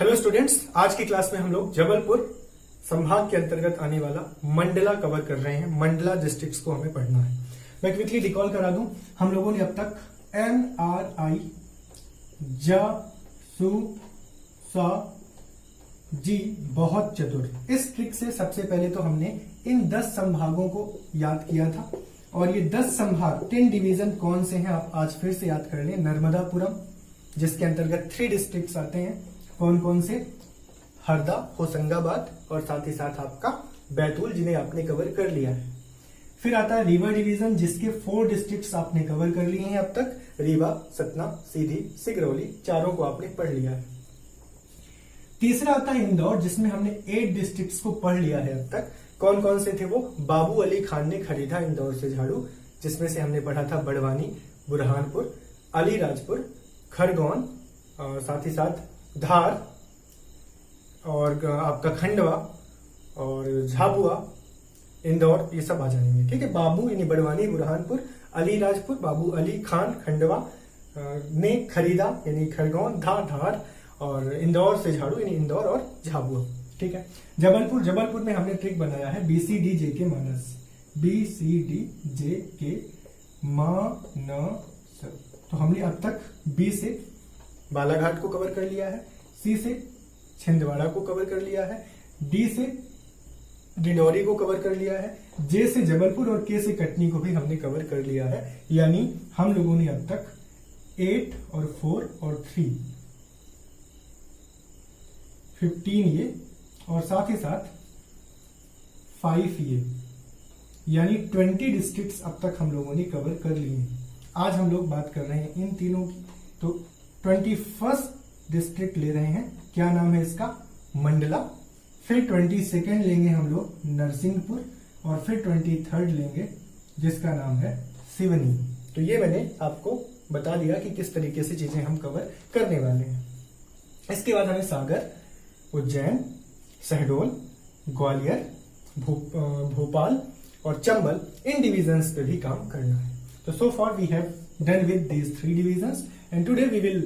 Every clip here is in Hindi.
हेलो स्टूडेंट्स, आज की क्लास में हम लोग जबलपुर संभाग के अंतर्गत आने वाला मंडला कवर कर रहे हैं। मंडला डिस्ट्रिक्ट्स को हमें पढ़ना है। मैं क्विकली रिकॉल करा दूं, हम लोगों ने अब तक NRI, ज, सु, सा, जी, बहुत चतुर, इस ट्रिक से सबसे पहले तो हमने इन 10 संभागों को याद किया था। और ये 10 संभाग 10 डिवीजन कौन से हैं आप आज फिर से याद कर लें। नर्मदापुरम, जिसके अंतर्गत 3 डिस्ट्रिक्ट्स आते हैं, कौन कौन से, हरदा, होशंगाबाद और साथ ही साथ आपका बैतूल, जिन्हें आपने कवर कर लिया है। फिर आता है रीवा डिवीजन, जिसके 4 डिस्ट्रिक्ट्स आपने कवर कर लिए हैं अब तक। रीवा, सतना, सीधी, सिगरौली, चारों को आपने पढ़ लिया है। तीसरा आता है इंदौर, जिसमें हमने 8 डिस्ट्रिक्ट्स को पढ़ लिया है अब तक। कौन कौन से थे वो? बाबू अली खान ने खरीदा इंदौर से झाड़ू, जिसमें से हमने पढ़ा था बड़वानी, बुरहानपुर, अलीराजपुर, खरगोन और साथ ही साथ धार और आपका खंडवा और झाबुआ, इंदौर, ये सब आ जाएंगे। ठीक है, बाबू यानी बड़वानी, बुरहानपुर, अलीराजपुर, बाबू अली खान, खंडवा ने खरीदा यानी खरगोन, धार और इंदौर से झाड़ू यानी इंदौर और झाबुआ। ठीक है, जबलपुर में हमने ट्रिक बनाया है BCD JK मानस, BCD JK मानस। तो हमने अब तक B से बालाघाट को कवर कर लिया है, C से छिंदवाड़ा को कवर कर लिया है, D से डिंडौरी को कवर कर लिया है, J से जबलपुर और K से कटनी को भी हमने कवर कर लिया है। यानी हम लोगों ने अब तक 8 और 4 और 3 15 ये और साथ ही साथ 5 ये, यानी 20 डिस्ट्रिक्ट्स अब तक हम लोगों ने कवर कर लिए हैं। आज हम लोग बात कर रहे हैं इन तीनों की। तो 21st डिस्ट्रिक्ट ले रहे हैं, क्या नाम है इसका? मंडला। फिर 22nd लेंगे हम लोग नरसिंहपुर और फिर 23rd लेंगे जिसका नाम है सिवनी। तो ये मैंने आपको बता दिया कि किस तरीके से चीजें हम कवर करने वाले हैं। इसके बाद हमें सागर, उज्जैन, शहडोल, ग्वालियर, भोपाल और चंबल, इन डिविजन्स पे भी काम करना है। तो so far we have done with these 3 divisions and today we will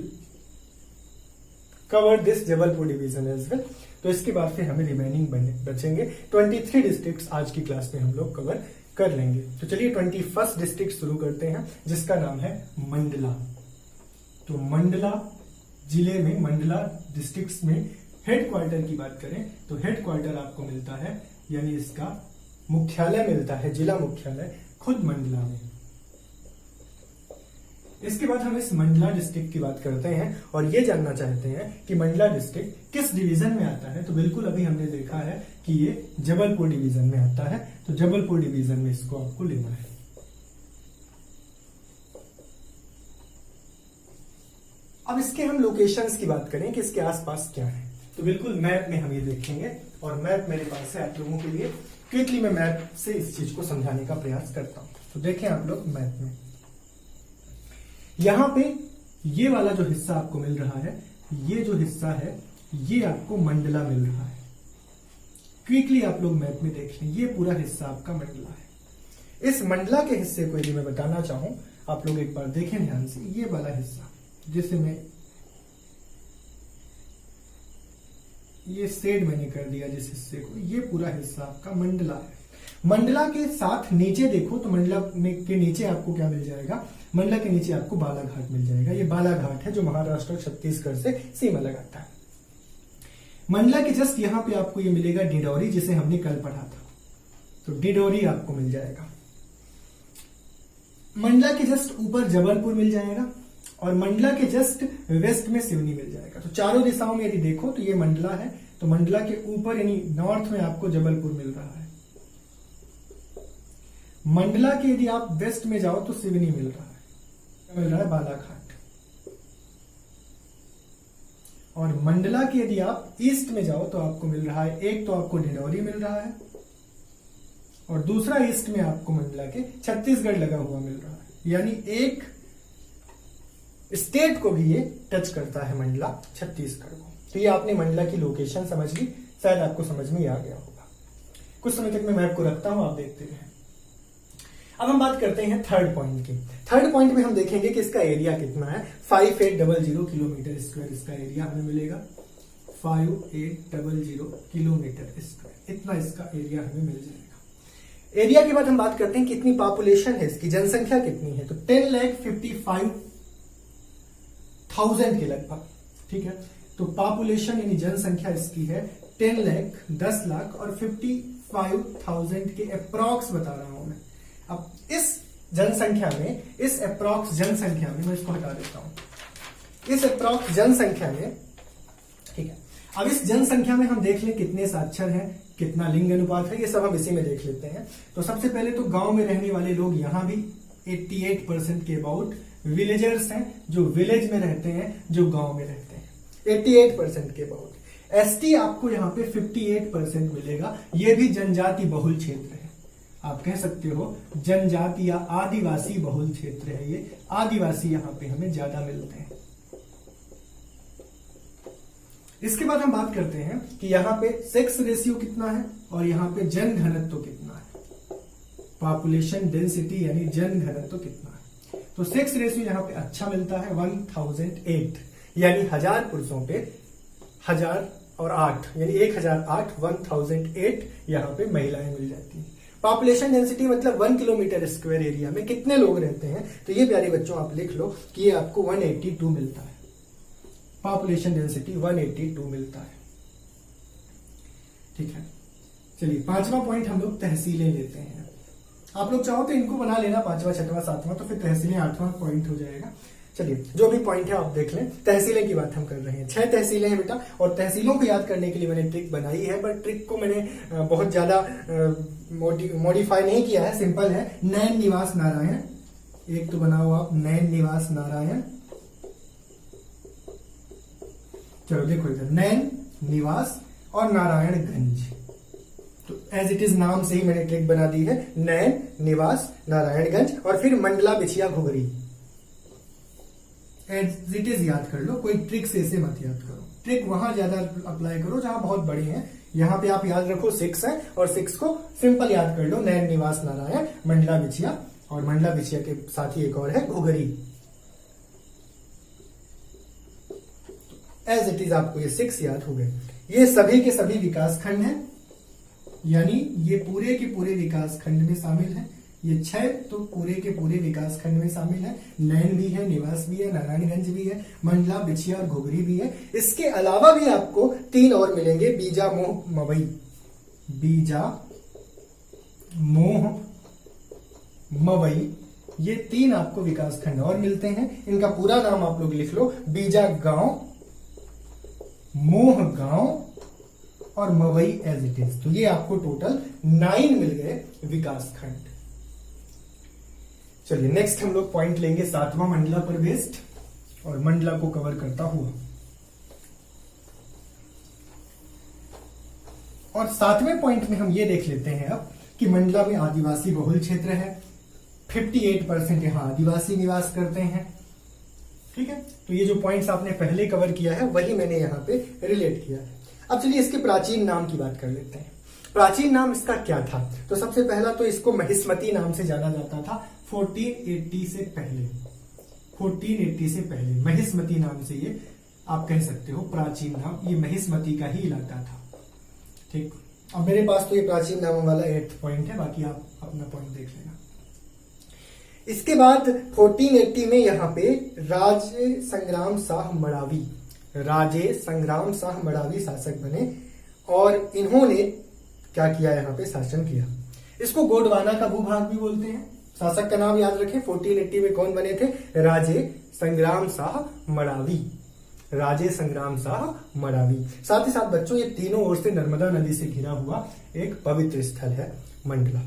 cover this Jabalpur division as well. तो इसके बाद फिर हमें रिमेनिंग बचेंगे 23 डिस्ट्रिक्ट्स आज की क्लास में हम लोग कवर कर लेंगे। तो चलिए 21st डिस्ट्रिक्ट शुरू करते हैं, जिसका नाम है मंडला। तो मंडला जिले में, मंडला डिस्ट्रिक्ट्स में हेडक्वार्टर की बात करें तो हेडक्वार्टर आपको मिलता है, यानी इसका मुख्यालय मिलता है, जिला मुख्यालय खुद मंडला में। इसके बाद हम इस मंडला डिस्ट्रिक्ट की बात करते हैं और ये जानना चाहते हैं कि मंडला डिस्ट्रिक्ट किस डिवीजन में आता है। तो बिल्कुल अभी हमने देखा है कि ये जबलपुर डिवीजन में आता है, तो जबलपुर डिवीजन में इसको आपको लेना है। अब इसके हम लोकेशंस की बात करें कि इसके आसपास क्या है, तो बिल्कुल मैप में हम ये देखेंगे और मैप मेरे पास है आप लोगों के लिए। क्विकली मैं मैप से इस चीज को समझाने का प्रयास करता हूं। तो देखें आप लोग मैप में, यहां पे ये वाला जो हिस्सा आपको मिल रहा है, ये जो हिस्सा है ये आपको मंडला मिल रहा है। क्विकली आप लोग मैप में देख लें, ये पूरा हिस्सा आपका मंडला है। इस मंडला के हिस्से को यदि मैं बताना चाहूं, आप लोग एक बार देखें ध्यान से, ये वाला हिस्सा जिसे मैं ये शेड मैंने कर दिया जिस हिस्से को, ये पूरा हिस्सा आपका मंडला है। मंडला के साथ नीचे देखो तो मंडला में के नीचे आपको क्या मिल जाएगा? मंडला के नीचे आपको बालाघाट मिल जाएगा। ये बालाघाट है जो महाराष्ट्र और छत्तीसगढ़ से सीमा लगाता है। मंडला के जस्ट यहां पे आपको ये मिलेगा डिंडौरी, जिसे हमने कल पढ़ा था, तो डिंडौरी आपको मिल जाएगा। मंडला के जस्ट ऊपर जबलपुर मिल जाएगा और मंडला के जस्ट वेस्ट में सिवनी मिल जाएगा। तो चारों दिशाओं में यदि देखो तो ये मंडला है, तो मंडला के ऊपर यानी नॉर्थ में आपको जबलपुर मिल रहा है। मंडला के यदि आप वेस्ट में जाओ तो सिवनी मिल रहा है बालाघाट। और मंडला के यदि आप ईस्ट में जाओ तो आपको मिल रहा है, एक तो आपको डिंडौरी मिल रहा है और दूसरा ईस्ट में आपको मंडला के छत्तीसगढ़ लगा हुआ मिल रहा है। यानी एक स्टेट को भी ये टच करता है मंडला, छत्तीसगढ़ को। तो ये आपने मंडला की लोकेशन समझ ली, शायद आपको समझ में आ गया होगा। कुछ समय तक मैं मैप को रखता हूं, आप देखते रहे। अब हम बात करते हैं थर्ड पॉइंट की। थर्ड पॉइंट में हम देखेंगे कि इसका एरिया कितना है। 5800 किलोमीटर स्क्वायर इसका एरिया हमें मिलेगा। 5800 किलोमीटर स्क्वायर, इतना इसका एरिया हमें मिल जाएगा। एरिया के बाद हम बात करते हैं कितनी पॉपुलेशन है इसकी, जनसंख्या कितनी है, तो 10,55,000 के लगभग, ठीक है। तो पॉपुलेशन यानी जनसंख्या इसकी है 10 लाख, 10 लाख और 55,000 के अप्रॉक्स बता रहा हूं मैं। अब इस जनसंख्या में, इस अप्रॉक्स जनसंख्या में, मैं इसको हटा देता हूं, इस अप्रॉक्स जनसंख्या में, ठीक है। अब इस जनसंख्या में हम देख लें कितने साक्षर हैं, कितना लिंग अनुपात है, ये सब हम इसी में देख लेते हैं। तो सबसे पहले तो गांव में रहने वाले लोग यहां भी 88% के अबाउट विलेजर्स हैं, जो विलेज में रहते हैं, जो गांव में रहते हैं, 88% के अबाउट। एसटी आपको यहां पे 58% मिलेगा, ये भी जनजाति बहुल क्षेत्र है, आप कह सकते हो जनजाति या आदिवासी बहुल क्षेत्र है ये, आदिवासी यहां पे हमें ज्यादा मिलते हैं। इसके बाद हम बात करते हैं कि यहां पे सेक्स रेशियो कितना है और यहां पे जन घनत्व कितना है, पॉपुलेशन डेंसिटी यानी जन घनत्व कितना है। तो सेक्स रेशियो यहां पे अच्छा मिलता है 1008, यानी 1000 पुरुषों पे 1008 यानी 1008, 1008 यहां पे महिलाएं मिल जाती हैं। पॉपुलेशन डेंसिटी मतलब 1 किलोमीटर स्क्वायर एरिया में कितने लोग रहते हैं, तो ये प्यारे बच्चों आप लिख लो कि ये आपको 182 मिलता है, पॉपुलेशन डेंसिटी 182 मिलता है, ठीक है। चलिए 5वां पॉइंट हम लोग तहसीलें लेते हैं। आप लोग चाहो तो इनको बना लेना 5वां, 6वां, 7वां, तो फिर तहसीलें 8वां पॉइंट हो जाएगा। चलिए जो भी पॉइंट है आप देख लें। तहसीलें की बात हम कर रहे हैं, 6 तहसीलें हैं बेटा, और तहसीलों को याद करने के लिए मैंने ट्रिक बनाई है, पर ट्रिक को मैंने बहुत ज्यादा मॉडिफाई नहीं किया है, सिंपल है। नैन निवास नारायण, एक तो बनाओ आप नैन निवास नारायण, चलो देखो इधर नैन निवास और नारायणगंज, तो एज इट इज नाम से ही मैंने ट्रिक बना दी है, नैन निवास नारायणगंज, और फिर मंडला बिछिया घुघरी, एज इट इज याद कर लो, कोई ट्रिक से इसे मत याद करो, ट्रिक वहां ज्यादा अप्लाई करो जहां बहुत बड़े हैं। यहां पे आप याद रखो 6 है, और 6 को सिंपल याद कर लो, नैन निवास नारायण, मंडला बिछिया, और मंडला बिछिया के साथ ही एक और है घुघरी। एज इट इज आपको ये 6 याद हो गए। ये सभी के सभी विकास खंड हैं, यानी ये पूरे के पूरे विकास खंड में शामिल है। ये 6 तो पूरे के पूरे विकास खंड में शामिल है, नैन भी है, निवास भी है, नारायणगंज भी है, मंडला बिछिया और घुघरी भी है। इसके अलावा भी आपको 3 और मिलेंगे, बीजा मोह मवई, बीजा मोह मवई, ये 3 आपको विकास खंड और मिलते हैं। इनका पूरा नाम आप लोग लिख लो, बीजा गांव, मोह गांव और मवई एज इट इज। तो ये आपको टोटल 9 मिल गए विकास खंड। चलिए नेक्स्ट हम लोग पॉइंट लेंगे 7वां, मंडला पर बेस्ड, और मंडला को कवर करता हुआ। और 7वें पॉइंट में हम ये देख लेते हैं अब कि मंडला में आदिवासी बहुल क्षेत्र है, 58% यहां आदिवासी निवास करते हैं, ठीक है। तो ये जो पॉइंट्स आपने पहले कवर किया है वही मैंने यहां पे रिलेट किया है। अब चलिए इसके प्राचीन नाम की बात कर लेते हैं। प्राचीन नाम इसका क्या था, तो सबसे पहला तो इसको महिष्मती नाम से जाना जाता था 1480 से पहले, 1480 से पहले महिष्मती नाम से ये आप कह सकते हो प्राचीन नाम, ये महिष्मती का ही इलाका था, ठीक। अब मेरे पास तो ये प्राचीन नाम वाला 8th पॉइंट है, बाकी आप अपना पॉइंट देख लेना। इसके बाद 1480 में यहाँ पे राजे संग्राम शाह मरावी, राजे संग्राम शाह मरावी शासक बने, और इन्होंने क्या किया, यहाँ पे शासन किया। इसको गोंडवाना का भूभाग भी बोलते हैं। शासक का नाम याद रखें, 1480 में कौन बने थे, राजे संग्राम शाह मरावी, राजे संग्राम शाह मरावी। साथ ही साथ बच्चों ये तीनों ओर से नर्मदा नदी से घिरा हुआ एक पवित्र स्थल है मंडला।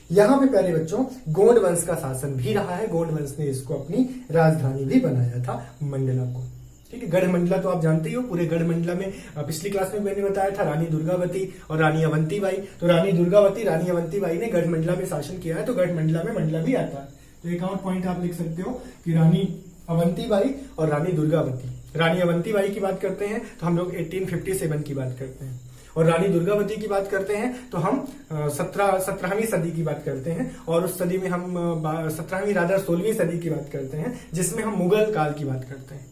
यहाँ पे प्यारे बच्चों गोंड वंश का शासन भी रहा है, गोंड वंश ने इसको अपनी राजधानी भी बनाया था मंडला को, ठीक है। गढ़ मंडला तो आप जानते ही हो, पूरे गढ़ मंडला में पिछली क्लास में मैंने बताया था रानी दुर्गावती और रानी अवंतीबाई, तो रानी दुर्गावती, रानी अवंतीबाई ने गढ़ मंडला में शासन किया है, तो गढ़ मंडला में मंडला भी आता है। तो एक और पॉइंट आप लिख सकते हो कि रानी अवंतीबाई और रानी दुर्गावती। रानी अवंतीबाई की बात करते हैं तो हम लोग 1857 की बात करते हैं, और रानी दुर्गावती की बात करते हैं तो हम 17वीं सदी की बात करते हैं, और उस सदी में हम 17वीं राधा 16वीं सदी की बात करते हैं, जिसमें हम मुगल काल की बात करते हैं,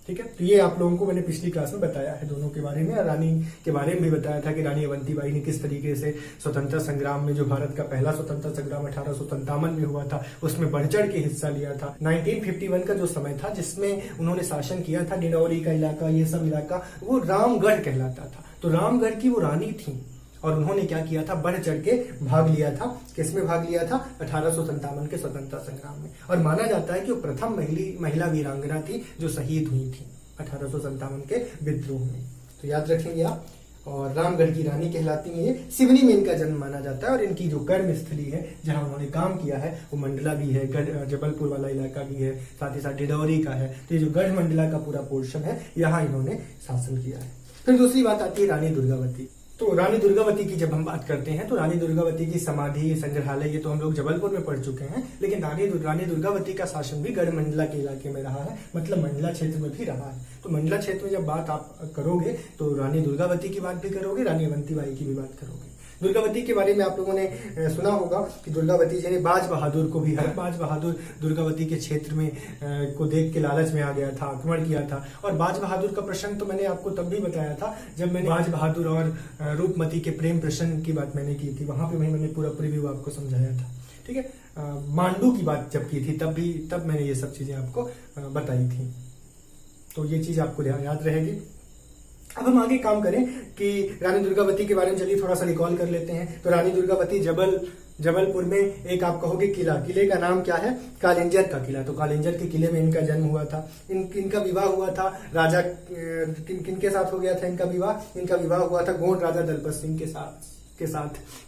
ठीक है। तो ये आप लोगों को मैंने पिछली क्लास में बताया है दोनों के बारे में, और रानी के बारे में भी बताया था कि रानी अवंतीबाई ने किस तरीके से स्वतंत्रता संग्राम में, जो भारत का पहला स्वतंत्रता संग्राम 1857 में हुआ था, उसमें बढ़ चढ़ के हिस्सा लिया था। 1951 का जो समय था जिसमें उन्होंने शासन किया था, डिंडौरी का इलाका, ये सब इलाका वो रामगढ़ कहलाता था। तो रामगढ़ की वो रानी थी और उन्होंने क्या किया था, बढ़ चढ़ के भाग लिया था। किसमें भाग लिया था? 1857 के स्वतंत्रता संग्राम में। और माना जाता है कि वो प्रथम महिला वीरांगना थी जो शहीद हुई थी 1857 के विद्रोह में। तो याद रखेंगे आप। और रामगढ़ की रानी कहलाती है ये। सिवनी में इनका जन्म माना जाता है और इनकी जो कर्म स्थली है जहां उन्होंने काम किया है वो मंडला भी है, जबलपुर वाला इलाका भी है, साथ ही साथ डिडौरी का है। तो ये जो गढ़ मंडला का पूरा पोर्शन है यहाँ इन्होंने शासन किया है। फिर दूसरी बात आती है रानी दुर्गावती। तो रानी दुर्गावती की जब हम बात करते हैं तो रानी दुर्गावती की समाधि, संग्रहालय, ये तो हम लोग जबलपुर में पढ़ चुके हैं, लेकिन रानी दुर्गावती का शासन भी गढ़ मंडला के इलाके में रहा है, मतलब मंडला क्षेत्र में भी रहा है। तो मंडला क्षेत्र में जब बात आप करोगे तो रानी दुर्गावती की बात भी करोगे, रानी अवंतीबाई की भी बात करोगे। दुर्गावती के बारे में आप लोगों ने सुना होगा कि दुर्गावती जी ने बाज बहादुर को भी, बाज बहादुर दुर्गावती के क्षेत्र में को देख के लालच में आ गया था, आक्रमण किया था। और बाज बहादुर का प्रसंग तो मैंने आपको तब भी बताया था जब मैंने बाज बहादुर और रूपमती के प्रेम प्रसंग की बात मैंने की थी, वहां पे मैंने पूरा प्रीव्यू आपको समझाया था। ठीक है। मांडू की बात जब की थी तब मैंने ये सब चीजें आपको बताई थी, तो ये चीज आपको याद रहेगी। अब हम आगे काम करें कि रानी दुर्गावती के बारे में चलिए थोड़ा सा रिकॉल कर लेते हैं। तो रानी दुर्गावती जबलपुर में एक आप कहोगे किले का नाम क्या है? कालिंजर का किला। तो कालिंजर के किले में इनका जन्म हुआ था। इनका विवाह हुआ था राजा किनके साथ हो गया था इनका विवाह? इनका विवाह हुआ था गोंड राजा दलपत सिंह के साथ।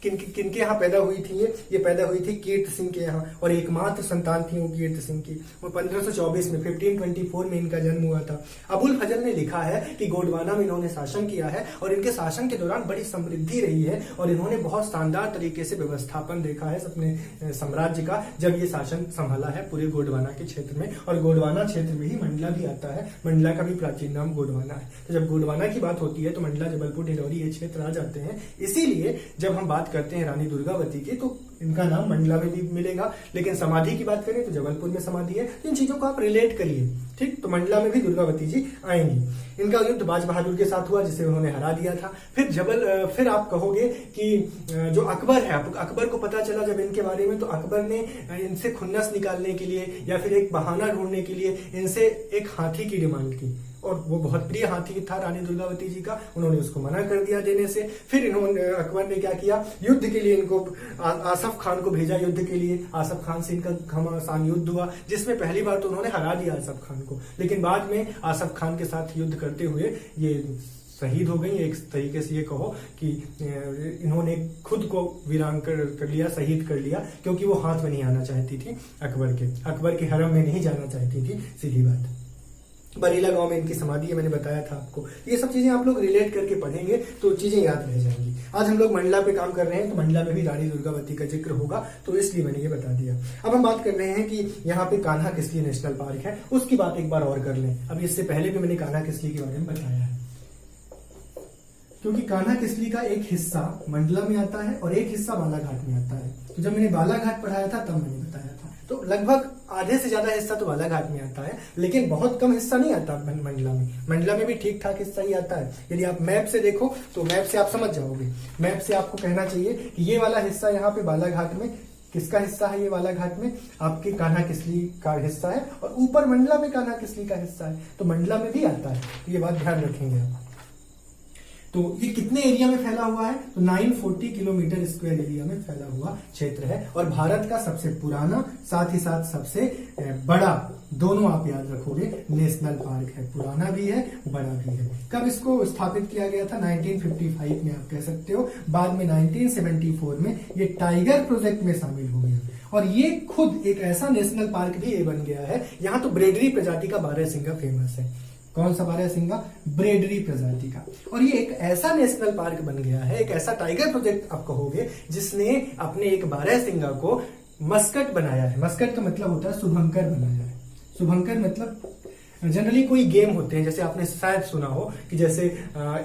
किनके यहाँ पैदा हुई थी? ये पैदा हुई थी कीर्त सिंह के यहाँ, और एकमात्र संतान थी वो कीर्त सिंह की। वो 1524 में 1524 में इनका जन्म हुआ था। अबुल फजल ने लिखा है कि गोंडवाना में इन्होंने शासन किया है और इनके शासन के दौरान बड़ी समृद्धि रही है और इन्होंने बहुत शानदार तरीके से व्यवस्थापन देखा है अपने साम्राज्य का जब ये शासन संभाला है पूरे गोंडवाना के क्षेत्र में। और गोंडवाना क्षेत्र में ही मंडला भी आता है। मंडला का भी प्राचीन नाम गोंडवाना है। तो जब गोंडवाना की बात होती है तो मंडला, जबलपुर, डिंडौरी ये क्षेत्र आ जाते हैं। इसीलिए जब हम बात करते हैं रानी दुर्गावती की तो इनका नाम मंडला में भी मिलेगा, लेकिन समाधि की बात करें तो जबलपुर में समाधि है। तो इन चीजों को आप रिलेट करिए, ठीक। तो मंडला में भी दुर्गावती जी आएंगी। इनका युद्ध बाज बहादुर के साथ हुआ जिसे उन्होंने हरा दिया था। फिर आप कहोगे कि जो अकबर है, अकबर को पता चला जब इनके बारे में, तो अकबर ने इनसे खुन्नस निकालने के लिए या फिर एक बहाना ढूंढने के लिए इनसे एक हाथी की डिमांड की, और वो बहुत प्रिय हाथी था रानी दुर्गावती जी का। उन्होंने उसको मना कर दिया देने से। फिर अकबर ने क्या किया, युद्ध के लिए इनको आसफ खान को भेजा युद्ध के लिए। आसफ खान से इनका घमासान युद्ध हुआ जिसमें पहली बार तो उन्होंने हरा दिया आसफ खान को, लेकिन बाद में आसफ खान के साथ युद्ध करते हुए ये शहीद हो गई। एक तरीके से ये कहो कि इन्होंने खुद को वीरान कर लिया, शहीद कर लिया, क्योंकि वो हाथ में नहीं आना चाहती थी अकबर के हरम में नहीं जाना चाहती थी, सीधी बात। बरीला गांव में इनकी समाधि है, मैंने बताया था आपको। ये सब चीजें आप लोग रिलेट करके पढ़ेंगे तो चीजें याद रह जाएंगी। आज हम लोग मंडला पे काम कर रहे हैं तो मंडला में भी रानी दुर्गावती का जिक्र होगा, तो इसलिए मैंने ये बता दिया। अब हम बात कर रहे हैं कि यहाँ पे कान्हा किसली नेशनल पार्क है, उसकी बात एक बार और कर लें। अब इससे पहले भी मैंने कान्हा किसली के बारे में बताया है, क्योंकि कान्हा किसली का एक हिस्सा मंडला में आता है और एक हिस्सा बालाघाट में आता है। तो जब मैंने बालाघाट पढ़ाया था तब मैंने बताया था। तो लगभग आधे से ज्यादा हिस्सा तो बालाघाट में आता है, लेकिन बहुत कम हिस्सा नहीं आता मंडला में। मंडला में भी ठीक ठाक हिस्सा ही आता है। यदि आप मैप से देखो तो मैप से आप समझ जाओगे। मैप से आपको कहना चाहिए कि ये वाला हिस्सा यहाँ पे बालाघाट में किसका हिस्सा है, ये बालाघाट में आपके कान्हा किसली का हिस्सा है, और ऊपर मंडला में कान्हा किसली का हिस्सा है। तो मंडला में भी आता है, ये बात ध्यान रखेंगे आप। तो ये कितने एरिया में फैला हुआ है? तो 940 किलोमीटर स्क्वायर एरिया में फैला हुआ क्षेत्र है और भारत का सबसे पुराना साथ ही साथ सबसे बड़ा, दोनों आप याद रखोगे, नेशनल पार्क है। पुराना भी है, बड़ा भी है। कब इसको स्थापित किया गया था? 1955 में आप कह सकते हो। बाद में 1974 में ये टाइगर प्रोजेक्ट में शामिल हो गया और ये खुद एक ऐसा नेशनल पार्क भी बन गया है। यहाँ तो ब्रेडरी प्रजाति का बारहसिंगा फेमस है। कौन सा बारहसिंगा? ब्रेडरी प्रजाति का। और ये एक ऐसा नेशनल पार्क बन गया है, एक ऐसा टाइगर प्रोजेक्ट आप कहोगे, जिसने अपने एक बारहसिंगा को मस्कट बनाया है। मस्कट का मतलब होता है शुभंकर बनाया है। शुभंकर मतलब जनरली कोई गेम होते हैं, जैसे आपने शायद सुना हो कि जैसे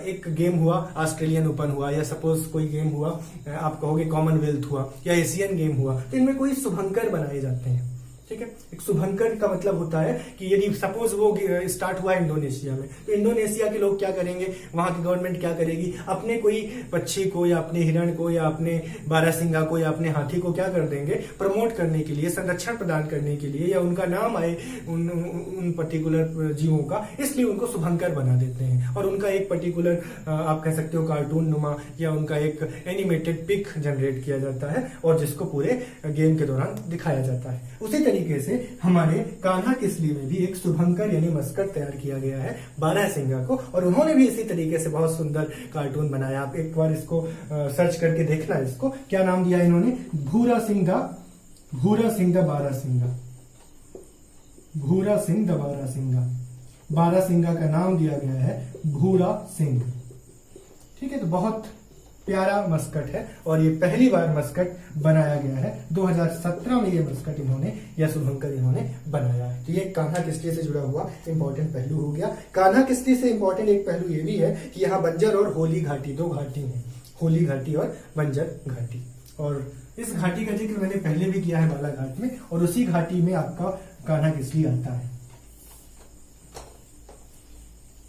एक गेम हुआ ऑस्ट्रेलियन ओपन हुआ, या सपोज कोई गेम हुआ आप कहोगे कॉमनवेल्थ हुआ या एशियन गेम हुआ, तो इनमें कोई शुभंकर बनाए जाते हैं। ठीक है। एक शुभंकर का मतलब होता है कि यदि सपोज वो स्टार्ट हुआ इंडोनेशिया में, तो इंडोनेशिया के लोग क्या करेंगे, वहां की गवर्नमेंट क्या करेगी, अपने कोई पक्षी को या अपने हिरण को या अपने बारहसिंगा को या अपने हाथी को क्या कर देंगे, प्रमोट करने के लिए, संरक्षण प्रदान करने के लिए, या उनका नाम आए उन पर्टिकुलर जीवों का, इसलिए उनको शुभंकर बना देते हैं। और उनका एक पर्टिकुलर आप कह सकते हो कार्टून नुमा या उनका एक एनिमेटेड पिक जनरेट किया जाता है और जिसको पूरे गेम के दौरान दिखाया जाता है। उसी तरीके से हमारे कान्हा किसली में भी एक शुभंकर यानी मस्कट तैयार किया गया है बारहसिंगा को, और उन्होंने भी इसी तरीके से बहुत सुंदर कार्टून बनाया। आप एक बार इसको सर्च करके देखना, इसको क्या नाम दिया इन्होंने, भूरा सिंह द बारहसिंगा, भूरा सिंह द बारहसिंगा। बारहसिंगा का नाम दिया गया है भूरा सिंह, ठीक है। तो बहुत प्यारा मस्कट है और ये पहली बार मस्कट बनाया गया है 2017 में। ये मस्कट इन्होंने या शुभंकर इन्होंने बनाया है। तो ये कान्हा किस्ली से जुड़ा हुआ इंपॉर्टेंट पहलू हो गया। कान्हा किस्ली से इंपॉर्टेंट एक पहलू ये भी है कि यहाँ बंजर और होली घाटी, दो घाटी है, होली घाटी और बंजर घाटी। और इस घाटी का जिक्र मैंने पहले भी किया है बालाघाट में, और उसी घाटी में आपका कान्हा किस्ली आता है,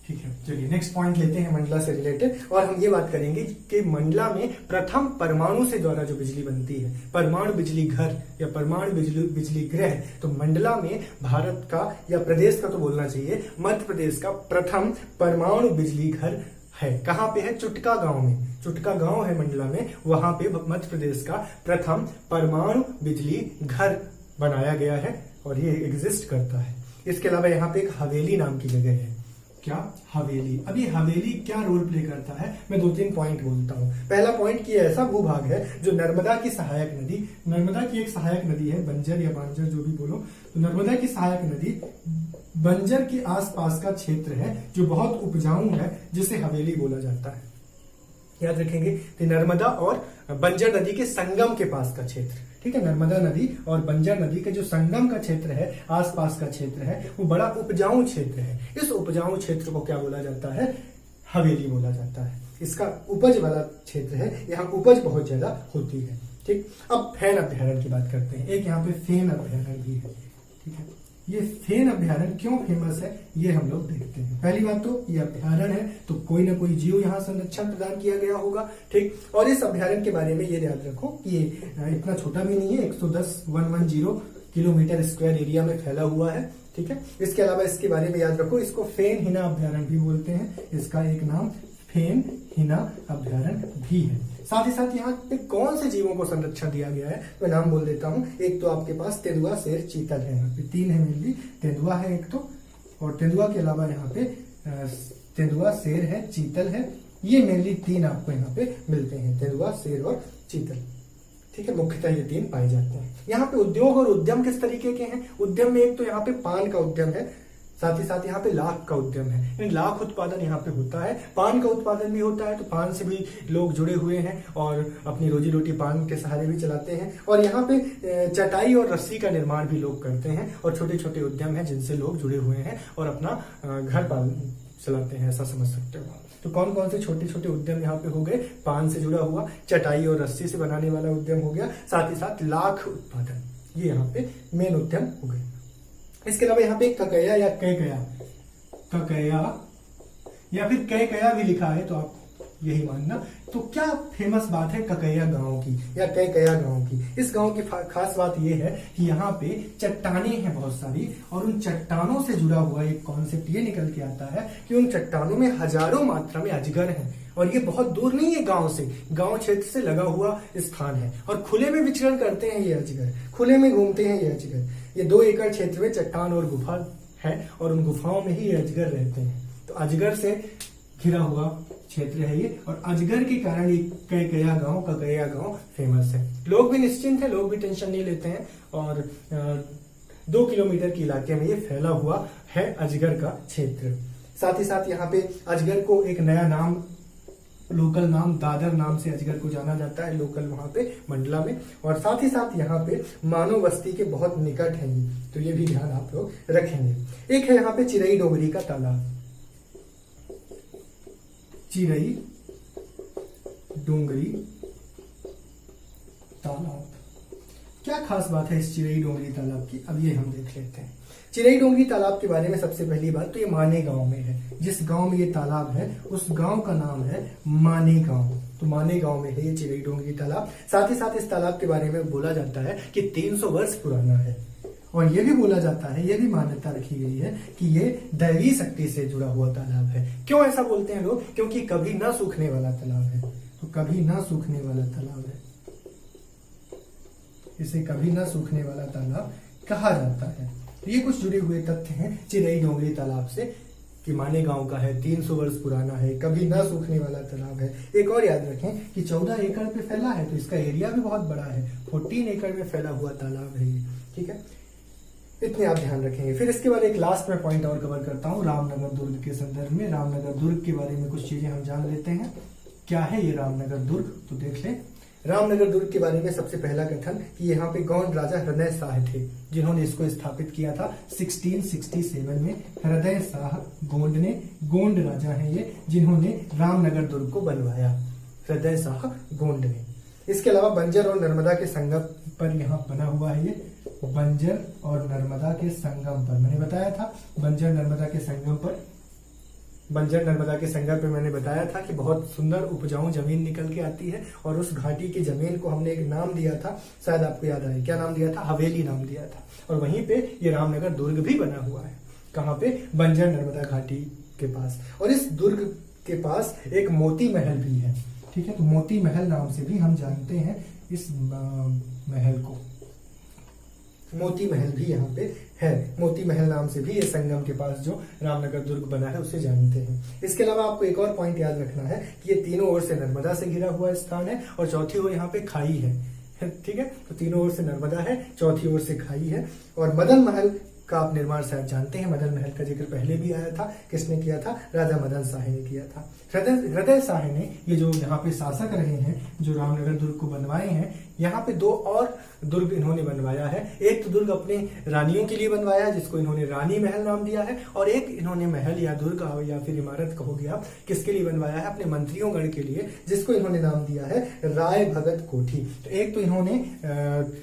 ठीक है। चलिए नेक्स्ट पॉइंट लेते हैं मंडला से रिलेटेड, और हम ये बात करेंगे कि मंडला में प्रथम परमाणु से द्वारा जो बिजली बनती है, परमाणु बिजली घर या परमाणु बिजली गृह, तो मंडला में भारत का या प्रदेश का तो बोलना चाहिए, मध्य प्रदेश का प्रथम परमाणु बिजली घर है। कहाँ पे है, चुटका गांव में, चुटका गांव है मंडला में, वहां पे मध्य प्रदेश का प्रथम परमाणु बिजली घर बनाया गया है और ये एग्जिस्ट करता है। इसके अलावा यहाँ पे एक हवेली नाम की जगह है, क्या, हवेली। अब ये हवेली क्या रोल प्ले करता है, मैं 2-3 पॉइंट बोलता हूँ। पहला पॉइंट कि ऐसा भूभाग है जो नर्मदा की सहायक नदी, नर्मदा की एक सहायक नदी है, बंजर या बांजर जो भी बोलो, तो नर्मदा की सहायक नदी बंजर के आसपास का क्षेत्र है जो बहुत उपजाऊ है, जिसे हवेली बोला जाता है। याद रखेंगे, तो नर्मदा और बंजर नदी के संगम के पास का क्षेत्र, ठीक है। नर्मदा नदी और बंजर नदी के जो संगम का क्षेत्र है, आसपास का क्षेत्र है, वो बड़ा उपजाऊ क्षेत्र है। इस उपजाऊ क्षेत्र को क्या बोला जाता है, हवेली बोला जाता है। इसका उपज वाला क्षेत्र है, यहाँ उपज बहुत ज्यादा होती है, ठीक। अब फेन अभ्यारण्य की बात करते हैं। एक यहाँ पे फेन अभ्यारण्य भी है, ठीक है। ये फेन अभ्यारण्य क्यों फेमस है, ये हम लोग देखते हैं। पहली बात तो ये अभ्यारण्य है, तो कोई ना कोई जीव यहाँ संरक्षण प्रदान किया गया होगा, ठीक। और इस अभ्यारण्य के बारे में ये याद रखो कि ये इतना छोटा भी नहीं है, 110 किलोमीटर स्क्वायर एरिया में फैला हुआ है, ठीक है। इसके अलावा इसके बारे में याद रखो, इसको फेन हिना अभ्यारण्य भी बोलते हैं, इसका एक नाम फेन हिना अभ्यारण्य भी है। साथ ही साथ यहाँ पे कौन से जीवों को संरक्षण दिया गया है, मैं नाम बोल देता हूँ। एक तो आपके पास तेंदुआ, शेर, चीतल है, यहाँ पे 3 है मेनली। तेंदुआ है एक तो, और तेंदुआ के अलावा यहाँ पे तेंदुआ, शेर है, चीतल है। ये मेनली 3 आपको यहाँ पे मिलते हैं, तेंदुआ, शेर और चीतल, ठीक है। मुख्यतः ये 3 पाए जाते हैं। यहाँ पे उद्योग और उद्यम किस तरीके के हैं, उद्यम में एक तो यहाँ पे पान का उद्यम है, साथ ही साथ यहाँ पे लाख का उद्यम है, लाख उत्पादन यहाँ पे होता है। पान का उत्पादन भी होता है, तो पान से भी लोग जुड़े हुए हैं और अपनी रोजी रोटी पान के सहारे भी चलाते हैं। और यहाँ पे चटाई और रस्सी का निर्माण भी लोग करते हैं, और छोटे छोटे उद्यम हैं जिनसे लोग जुड़े हुए हैं और अपना घर पाल चलाते हैं, ऐसा समझ सकते हो। तो कौन कौन से छोटे छोटे उद्यम यहाँ पे हो गए, पान से जुड़ा हुआ, चटाई और रस्सी से बनाने वाला उद्यम हो गया, साथ ही साथ लाख उत्पादन, ये यहाँ पे मेन उद्यम हो गए। इसके अलावा यहाँ पे ककैया या कैकया, ककैया या फिर कैकया भी लिखा है, तो आप यही मानना। तो क्या फेमस बात है ककैया गांव की या कैकया गांव की। इस गांव की खास बात यह है कि यहाँ पे चट्टाने हैं बहुत सारी, और उन चट्टानों से जुड़ा हुआ एक कॉन्सेप्ट ये निकल के आता है कि उन चट्टानों में हजारों मात्रा में अजगर हैं, और ये बहुत दूर नहीं है गांव से, गांव क्षेत्र से लगा हुआ स्थान है, और खुले में विचरण करते हैं ये अजगर, खुले में घूमते हैं ये अजगर। ये 2 एकड़ क्षेत्र में चट्टान और गुफा है, और उन गुफाओं में ही ये अजगर रहते हैं। तो अजगर से घिरा हुआ क्षेत्र है ये, और अजगर के कारण ये ककैया गांव फेमस है। लोग भी निश्चिंत है, लोग भी टेंशन नहीं लेते हैं, और 2 किलोमीटर के इलाके में ये फैला हुआ है अजगर का क्षेत्र। साथ ही साथ यहाँ पे अजगर को एक नया नाम, लोकल नाम दादर नाम से अजगर को जाना जाता है, लोकल वहां पे मंडला में। और साथ ही साथ यहाँ पे मानव बस्ती के बहुत निकट है ये, तो ये भी ध्यान आप लोग रखेंगे। एक है यहाँ पे चिरई डोंगरी का तालाब, चिरई डोंगरी तालाब। क्या खास बात है इस चिरई डोंगरी तालाब की, अब ये हम देख लेते हैं। चिरई डोंगरी तालाब के बारे में सबसे पहली बात तो ये माने गांव में है। जिस गांव में ये तालाब है उस गांव का नाम है माने गांव। तो माने गांव में है ये चिरई डोंगरी तालाब। साथ ही साथ इस तालाब के बारे में बोला जाता है कि 300 वर्ष पुराना है। और ये भी बोला जाता है, ये भी मान्यता रखी गई है कि ये दैवी शक्ति से जुड़ा हुआ तालाब है। क्यों ऐसा बोलते हैं लोग? क्योंकि कभी ना सूखने वाला तालाब है। तो कभी ना सूखने वाला तालाब है, इसे कभी ना सूखने वाला तालाब कहा जाता है। तो ये कुछ जुड़े हुए तथ्य हैं चिरई डोंगरी तालाब से कि माने गांव का है, 300 वर्ष पुराना है, कभी ना सूखने वाला तालाब है। एक और याद रखें कि 14 एकड़ पे फैला है, तो इसका एरिया भी बहुत बड़ा है। 14 एकड़ में फैला हुआ तालाब है ये, ठीक है। इतने आप ध्यान रखेंगे। फिर इसके बाद एक लास्ट में पॉइंट और कवर करता हूँ रामनगर दुर्ग के संदर्भ में। रामनगर दुर्ग के बारे में कुछ चीजें हम जान लेते हैं। क्या है ये रामनगर दुर्ग, तो देख लें। रामनगर दुर्ग के बारे में सबसे पहला कथन कि यहाँ पे गोंड राजा हृदय शाह थे, जिन्होंने इसको स्थापित किया था 1667 में। हृदय शाह गोंड ने, गोंड राजा हैं ये, जिन्होंने रामनगर दुर्ग को बनवाया, हृदय शाह गोंड ने। इसके अलावा बंजर और नर्मदा के संगम पर यहाँ बना हुआ है ये, बंजर और नर्मदा के संगम पर। मैंने बताया था बंजर नर्मदा के संगम पर, बंजर नर्मदा के संगम पे मैंने बताया था कि बहुत सुंदर उपजाऊ जमीन निकल के आती है। और उस घाटी की जमीन को हमने एक नाम दिया था, शायद आपको याद आए, क्या नाम दिया था? हवेली नाम दिया था। और वहीं पे ये रामनगर दुर्ग भी बना हुआ है। कहाँ पे? बंजर नर्मदा घाटी के पास। और इस दुर्ग के पास एक मोती महल भी है, ठीक है। तो मोती महल नाम से भी हम जानते हैं इस महल को। मोती महल भी यहाँ पे है, मोती महल नाम से भी ये संगम के पास जो रामनगर दुर्ग बना है उसे जानते हैं। इसके अलावा आपको एक और पॉइंट याद रखना है कि ये तीनों ओर से नर्मदा से घिरा हुआ स्थान है और चौथी ओर यहाँ पे खाई है, ठीक है। तो तीनों ओर से नर्मदा है, चौथी ओर से खाई है। और मदन महल का आप निर्माण शायद जानते हैं। मदन महल का जिक्र पहले भी आया था। किसने किया था? राजा मदन शाह ने किया था। हृदय शाह ने, ये जो यहाँ पे शासक रहे हैं जो रामनगर दुर्ग को बनवाए हैं, यहाँ पे 2 और दुर्ग इन्होंने बनवाया है। एक तो दुर्ग अपने रानियों के लिए बनवाया है जिसको इन्होंने रानी महल नाम दिया है, और एक इन्होंने महल या दुर्ग या फिर इमारत कहोगे आप, किसके लिए बनवाया है? अपने मंत्रियों गण के लिए, जिसको इन्होंने नाम दिया है राय भगत कोठी। तो एक तो इन्होंने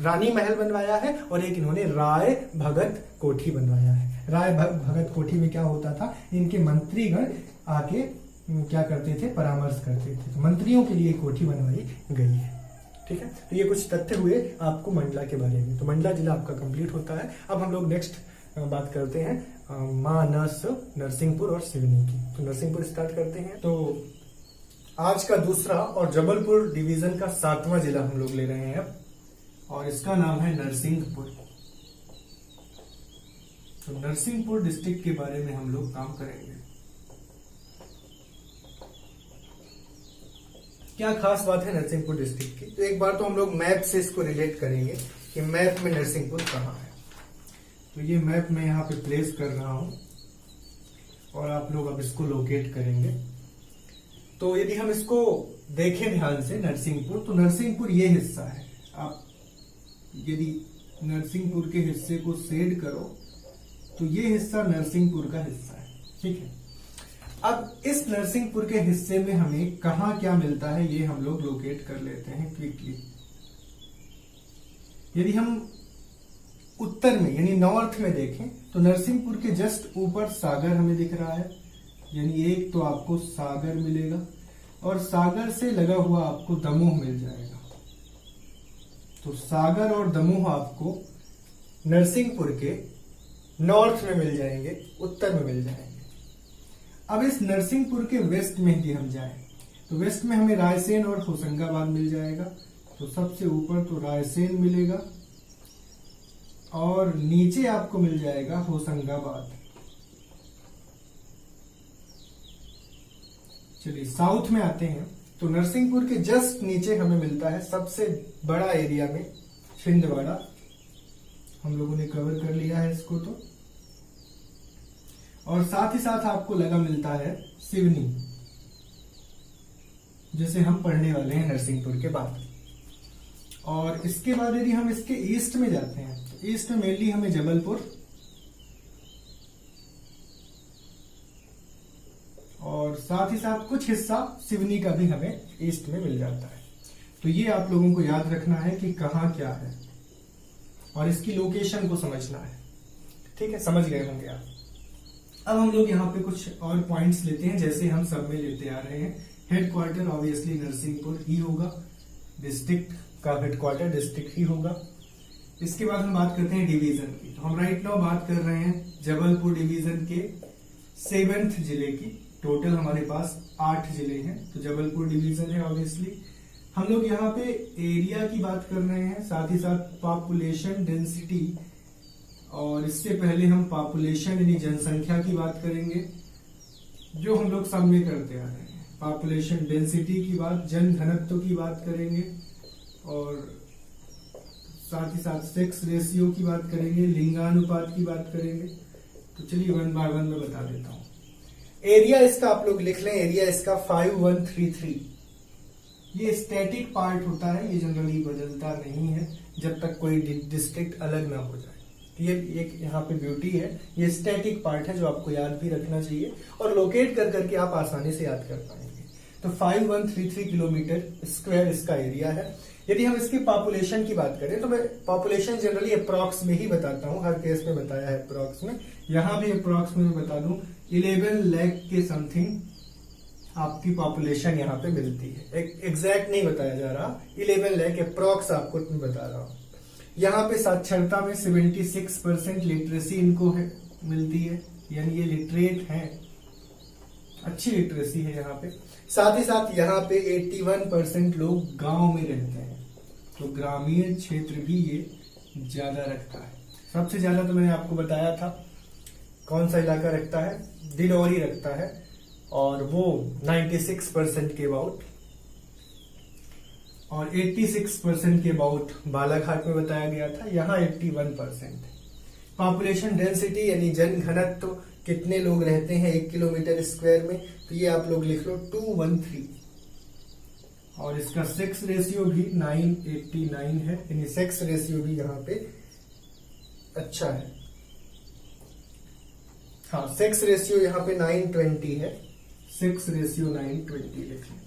रानी महल बनवाया है और एक इन्होंने राय भगत कोठी बनवाया है। राय भगत कोठी में क्या होता था? इनके मंत्रीगण आके क्या करते थे? परामर्श करते थे। तो मंत्रियों के लिए कोठी बनवाई गई है, ठीक है। तो ये कुछ तथ्य हुए आपको मंडला के बारे में। तो मंडला जिला आपका कंप्लीट होता है। अब हम लोग नेक्स्ट बात करते हैं मानस, नरसिंहपुर और सिवनी की। तो नरसिंहपुर स्टार्ट करते हैं। तो आज का दूसरा और जबलपुर डिवीजन का 7वां जिला हम लोग ले रहे हैं अब, और इसका नाम है नरसिंहपुर। तो नरसिंहपुर डिस्ट्रिक्ट के बारे में हम लोग काम करेंगे। क्या खास बात है नरसिंहपुर डिस्ट्रिक्ट की? तो एक बार तो हम लोग मैप से इसको रिलेट करेंगे कि मैप में नरसिंहपुर कहाँ है। तो ये मैप मैं यहाँ पे प्लेस कर रहा हूं और आप लोग अब इसको लोकेट करेंगे। तो यदि हम इसको देखें ध्यान से नरसिंहपुर, तो नरसिंहपुर ये हिस्सा है। आप यदि नरसिंहपुर के हिस्से को शेड करो तो ये हिस्सा नरसिंहपुर का हिस्सा है, ठीक है। अब इस नरसिंहपुर के हिस्से में हमें कहाँ क्या मिलता है ये हम लोग लोकेट कर लेते हैं क्विकली। यदि हम उत्तर में यानी नॉर्थ में देखें तो नरसिंहपुर के जस्ट ऊपर सागर हमें दिख रहा है, यानी एक तो आपको सागर मिलेगा और सागर से लगा हुआ आपको दमोह मिल जाएगा। तो सागर और दमोह आपको नरसिंहपुर के नॉर्थ में मिल जाएंगे, उत्तर में मिल जाएंगे। अब इस नरसिंहपुर के वेस्ट में यदि हम जाएं तो वेस्ट में हमें रायसेन और होशंगाबाद मिल जाएगा। तो सबसे ऊपर तो रायसेन मिलेगा और नीचे आपको मिल जाएगा होशंगाबाद। चलिए साउथ में आते हैं। तो नरसिंहपुर के जस्ट नीचे हमें मिलता है सबसे बड़ा एरिया में छिंदवाड़ा। हम लोगों ने कवर कर लिया है इसको। तो और साथ ही साथ आपको लगा मिलता है सिवनी, जिसे हम पढ़ने वाले हैं नरसिंहपुर के बाद। और इसके बाद यदि हम इसके ईस्ट में जाते हैं तो ईस्ट में मेनली हमें जबलपुर और साथ ही साथ कुछ हिस्सा सिवनी का भी हमें ईस्ट में मिल जाता है। तो ये आप लोगों को याद रखना है कि कहाँ क्या है। और इसकी लोकेशन को समझना है। ठीक है, समझ गए होंगे आप। अब हम लोग यहाँ पे कुछ और पॉइंट्स लेते हैं, जैसे हम सब में लेते आ रहे हैं। हेडक्वार्टर ऑब्वियसली नरसिंहपुर ही होगा, डिस्ट्रिक्ट का हेडक्वार्टर डिस्ट्रिक्ट ही होगा। इसके बाद हम बात करते हैं डिवीजन की। तो हम राइट नाउ बात कर रहे हैं जबलपुर डिवीजन के 7th जिले की। टोटल हमारे पास 8 जिले हैं, तो जबलपुर डिवीजन है ऑब्वियसली। हम लोग यहाँ पे एरिया की बात कर रहे हैं, साथ ही साथ पॉपुलेशन डेंसिटी, और इससे पहले हम पॉपुलेशन यानी जनसंख्या की बात करेंगे, जो हम लोग सब में करते आ रहे हैं। पॉपुलेशन डेंसिटी की बात, जन घनत्व की बात करेंगे, और साथ ही साथ सेक्स रेशियो की बात करेंगे, लिंगानुपात की बात करेंगे। तो चलिए 1 बाय 1 में बता देता हूं। एरिया इसका आप लोग लिख लें, एरिया इसका 5133। ये स्टैटिक पार्ट होता है, ये जनरली बदलता नहीं है जब तक कोई डिस्ट्रिक्ट अलग ना हो जाए। ये एक यहाँ पे ब्यूटी है, ये स्टैटिक पार्ट है जो आपको याद भी रखना चाहिए, और लोकेट कर करके आप आसानी से याद कर पाएंगे। तो 5133 किलोमीटर स्क्वायर इसका एरिया है। यदि हम इसकी पॉपुलेशन की बात करें, तो मैं पॉपुलेशन जनरली अप्रॉक्स में ही बताता हूं, हर केस में बताया है अप्रॉक्स में। यहां भी अप्रॉक्स में मैं बता दूं 11 लाख के समथिंग आपकी पॉपुलेशन यहाँ पे मिलती है। एग्जैक्ट नहीं बताया जा रहा, 11 लाख अप्रॉक्स आपको मैं बता रहा हूं। यहाँ पे साक्षरता में 76% लिटरेसी इनको है मिलती है, यानी ये लिटरेट हैं, अच्छी लिटरेसी है यहाँ पे। साथ ही साथ यहाँ पे 81% लोग गांव में रहते हैं, तो ग्रामीण क्षेत्र भी ये ज्यादा रखता है। सबसे ज्यादा तो मैंने आपको बताया था कौन सा इलाका रखता है, दिलौरी रखता है, और वो 96% के अबाउट, और 86% के अबाउट बालाघाट में बताया गया था। यहाँ 81%। पॉपुलेशन डेंसिटी यानी जन घनत्व, कितने लोग रहते हैं 1 किलोमीटर स्क्वायर में, तो ये आप लोग लिख लो 213। और इसका सेक्स रेशियो भी 989 है, यानी सेक्स रेशियो भी यहाँ पे अच्छा है। हाँ, सेक्स रेशियो यहाँ पे 920 है, सेक्स रेशियो 920 लिख लें।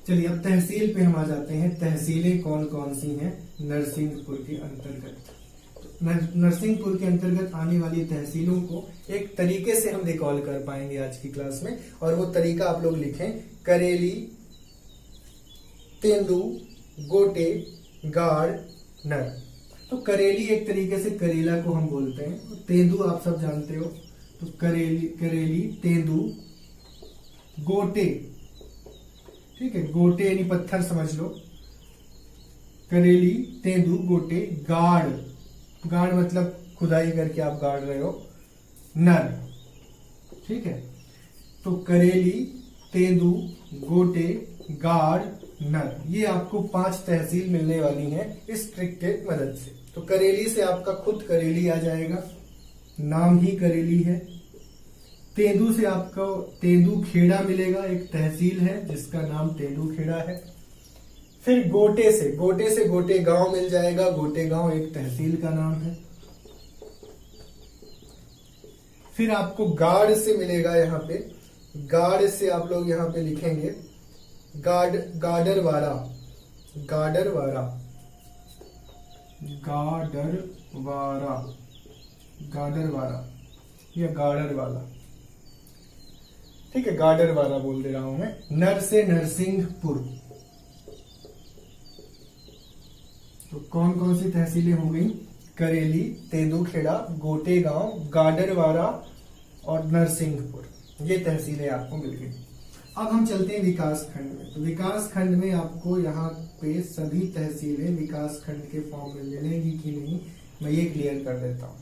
चलिए अब तहसील पे हम आ जाते हैं। तहसीलें कौन कौन सी हैं नरसिंहपुर के अंतर्गत। नरसिंहपुर के अंतर्गत आने वाली तहसीलों को एक तरीके से हम रिकॉल कर पाएंगे आज की क्लास में, और वो तरीका आप लोग लिखें करेली, तेंदू, गोटे, गाड़, नर। तो करेली एक तरीके से करेला को हम बोलते हैं, तेंदू आप सब जानते हो, तो करेली, तेंदू, गोटे, ठीक है, गोटे यानी पत्थर समझ लो, करेली, तेंदू, गोटे, गाड़, गाड़ मतलब खुदाई करके आप गाड़ रहे हो, नर, ठीक है। तो करेली, तेंदू, गोटे, गाड़, नर, ये आपको 5 तहसील मिलने वाली हैं इस ट्रिक के मदद से। तो करेली से आपका खुद करेली आ जाएगा, नाम ही करेली है। तेंदू से आपको तेंदू खेड़ा मिलेगा, एक तहसील है जिसका नाम तेंदू खेड़ा है। फिर गोटे से गोटे गांव मिल जाएगा, गोटे गांव एक तहसील का नाम है। फिर आपको गाड़ से मिलेगा, यहाँ पे गाड़ से आप लोग यहाँ पे लिखेंगे गाडरवारा, गाडरवारा, गाडरवारा, गाडरवारा या गाडरवाला, ठीक है, गाडरवाला बोल दे रहा हूं मैं। नर से नरसिंहपुर, तो कौन कौन सी तहसीलें हो गई, करेली, तेंदूखेड़ा, गोटेगांव, गाडरवारा और नरसिंहपुर, ये तहसीलें आपको मिल गई। अब हम चलते हैं विकास खंड में। तो विकास खंड में आपको यहाँ पे सभी तहसीलें विकास खंड के फॉर्म में मिलेंगी कि नहीं, मैं ये क्लियर कर देता हूँ।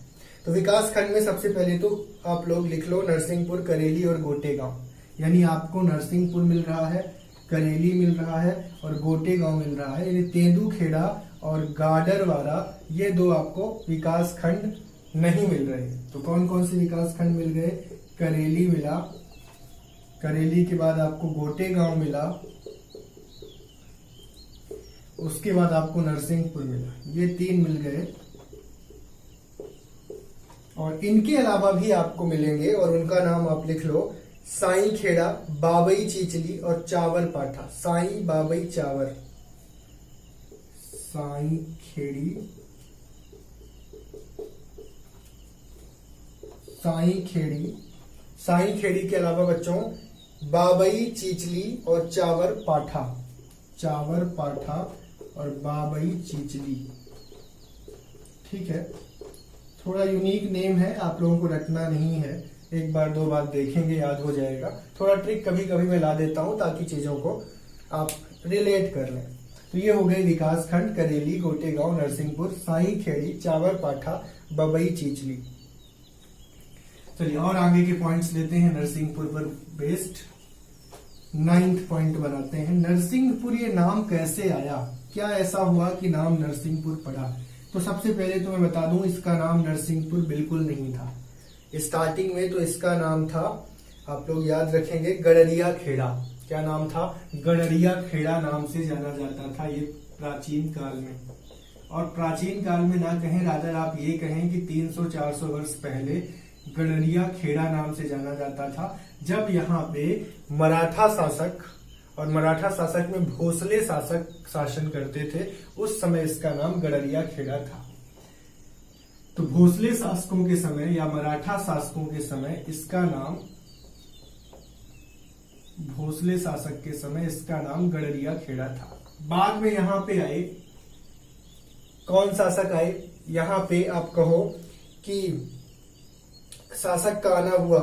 तो विकास खंड में सबसे पहले तो आप लोग लिख लो नरसिंहपुर, करेली और गोटेगांव, यानी आपको नरसिंहपुर मिल रहा है, करेली मिल रहा है और गोटेगांव मिल रहा है, यानी तेंदूखेड़ा और गाडरवारा, ये 2 आपको विकास खंड नहीं मिल रहे। तो कौन कौन से विकास खंड मिल गए, करेली मिला, करेली के बाद आपको गोटेगांव मिला, उसके बाद आपको नरसिंहपुर मिला, ये 3 मिल गए। और इनके अलावा भी आपको मिलेंगे और उनका नाम आप लिख लो साई खेड़ा, बाबई चीचली और चावर पाठा। साई, बाबई, चावर, साई खेड़ी, साई खेड़ी के अलावा बच्चों बाबई चीचली और चावर पाठा और बाबई चीचली। ठीक है, थोड़ा यूनिक नेम है, आप लोगों को रटना नहीं है, एक बार दो बार देखेंगे याद हो जाएगा। थोड़ा ट्रिक कभी कभी मैं ला देता हूं ताकि चीजों को आप रिलेट कर लें। तो ये हो गए विकास खंड करेली, गोटेगांव, नरसिंहपुर, साई खेड़ी, चावर पाठा, बबई चीचली। चलिए और आगे के पॉइंट्स लेते हैं नरसिंहपुर पर बेस्ड। 9th पॉइंट बनाते हैं, नरसिंहपुर ये नाम कैसे आया, क्या ऐसा हुआ कि नाम नरसिंहपुर पड़ा। तो सबसे पहले तो मैं बता दूं इसका नाम नरसिंहपुर बिल्कुल नहीं था। स्टार्टिंग में तो इसका नाम था, आप लोग याद रखेंगे, गडरिया खेड़ा। क्या नाम था? गडरिया खेड़ा नाम से जाना जाता था ये प्राचीन काल में। और प्राचीन काल में ना कहें, राजा आप ये कहें कि 300-400 वर्ष पहले गडरिया खेड़ा नाम से जाना जाता था, जब यहाँ पे मराठा शासक, और मराठा शासक में भोसले शासक शासन करते थे, उस समय इसका नाम गडरिया खेड़ा था। तो भोसले शासकों के समय या मराठा शासकों के समय इसका नाम, भोसले शासक के समय इसका नाम गडरिया खेड़ा था। बाद में यहां पे आए, कौन शासक आए? यहां पे आप कहो कि शासक का आना हुआ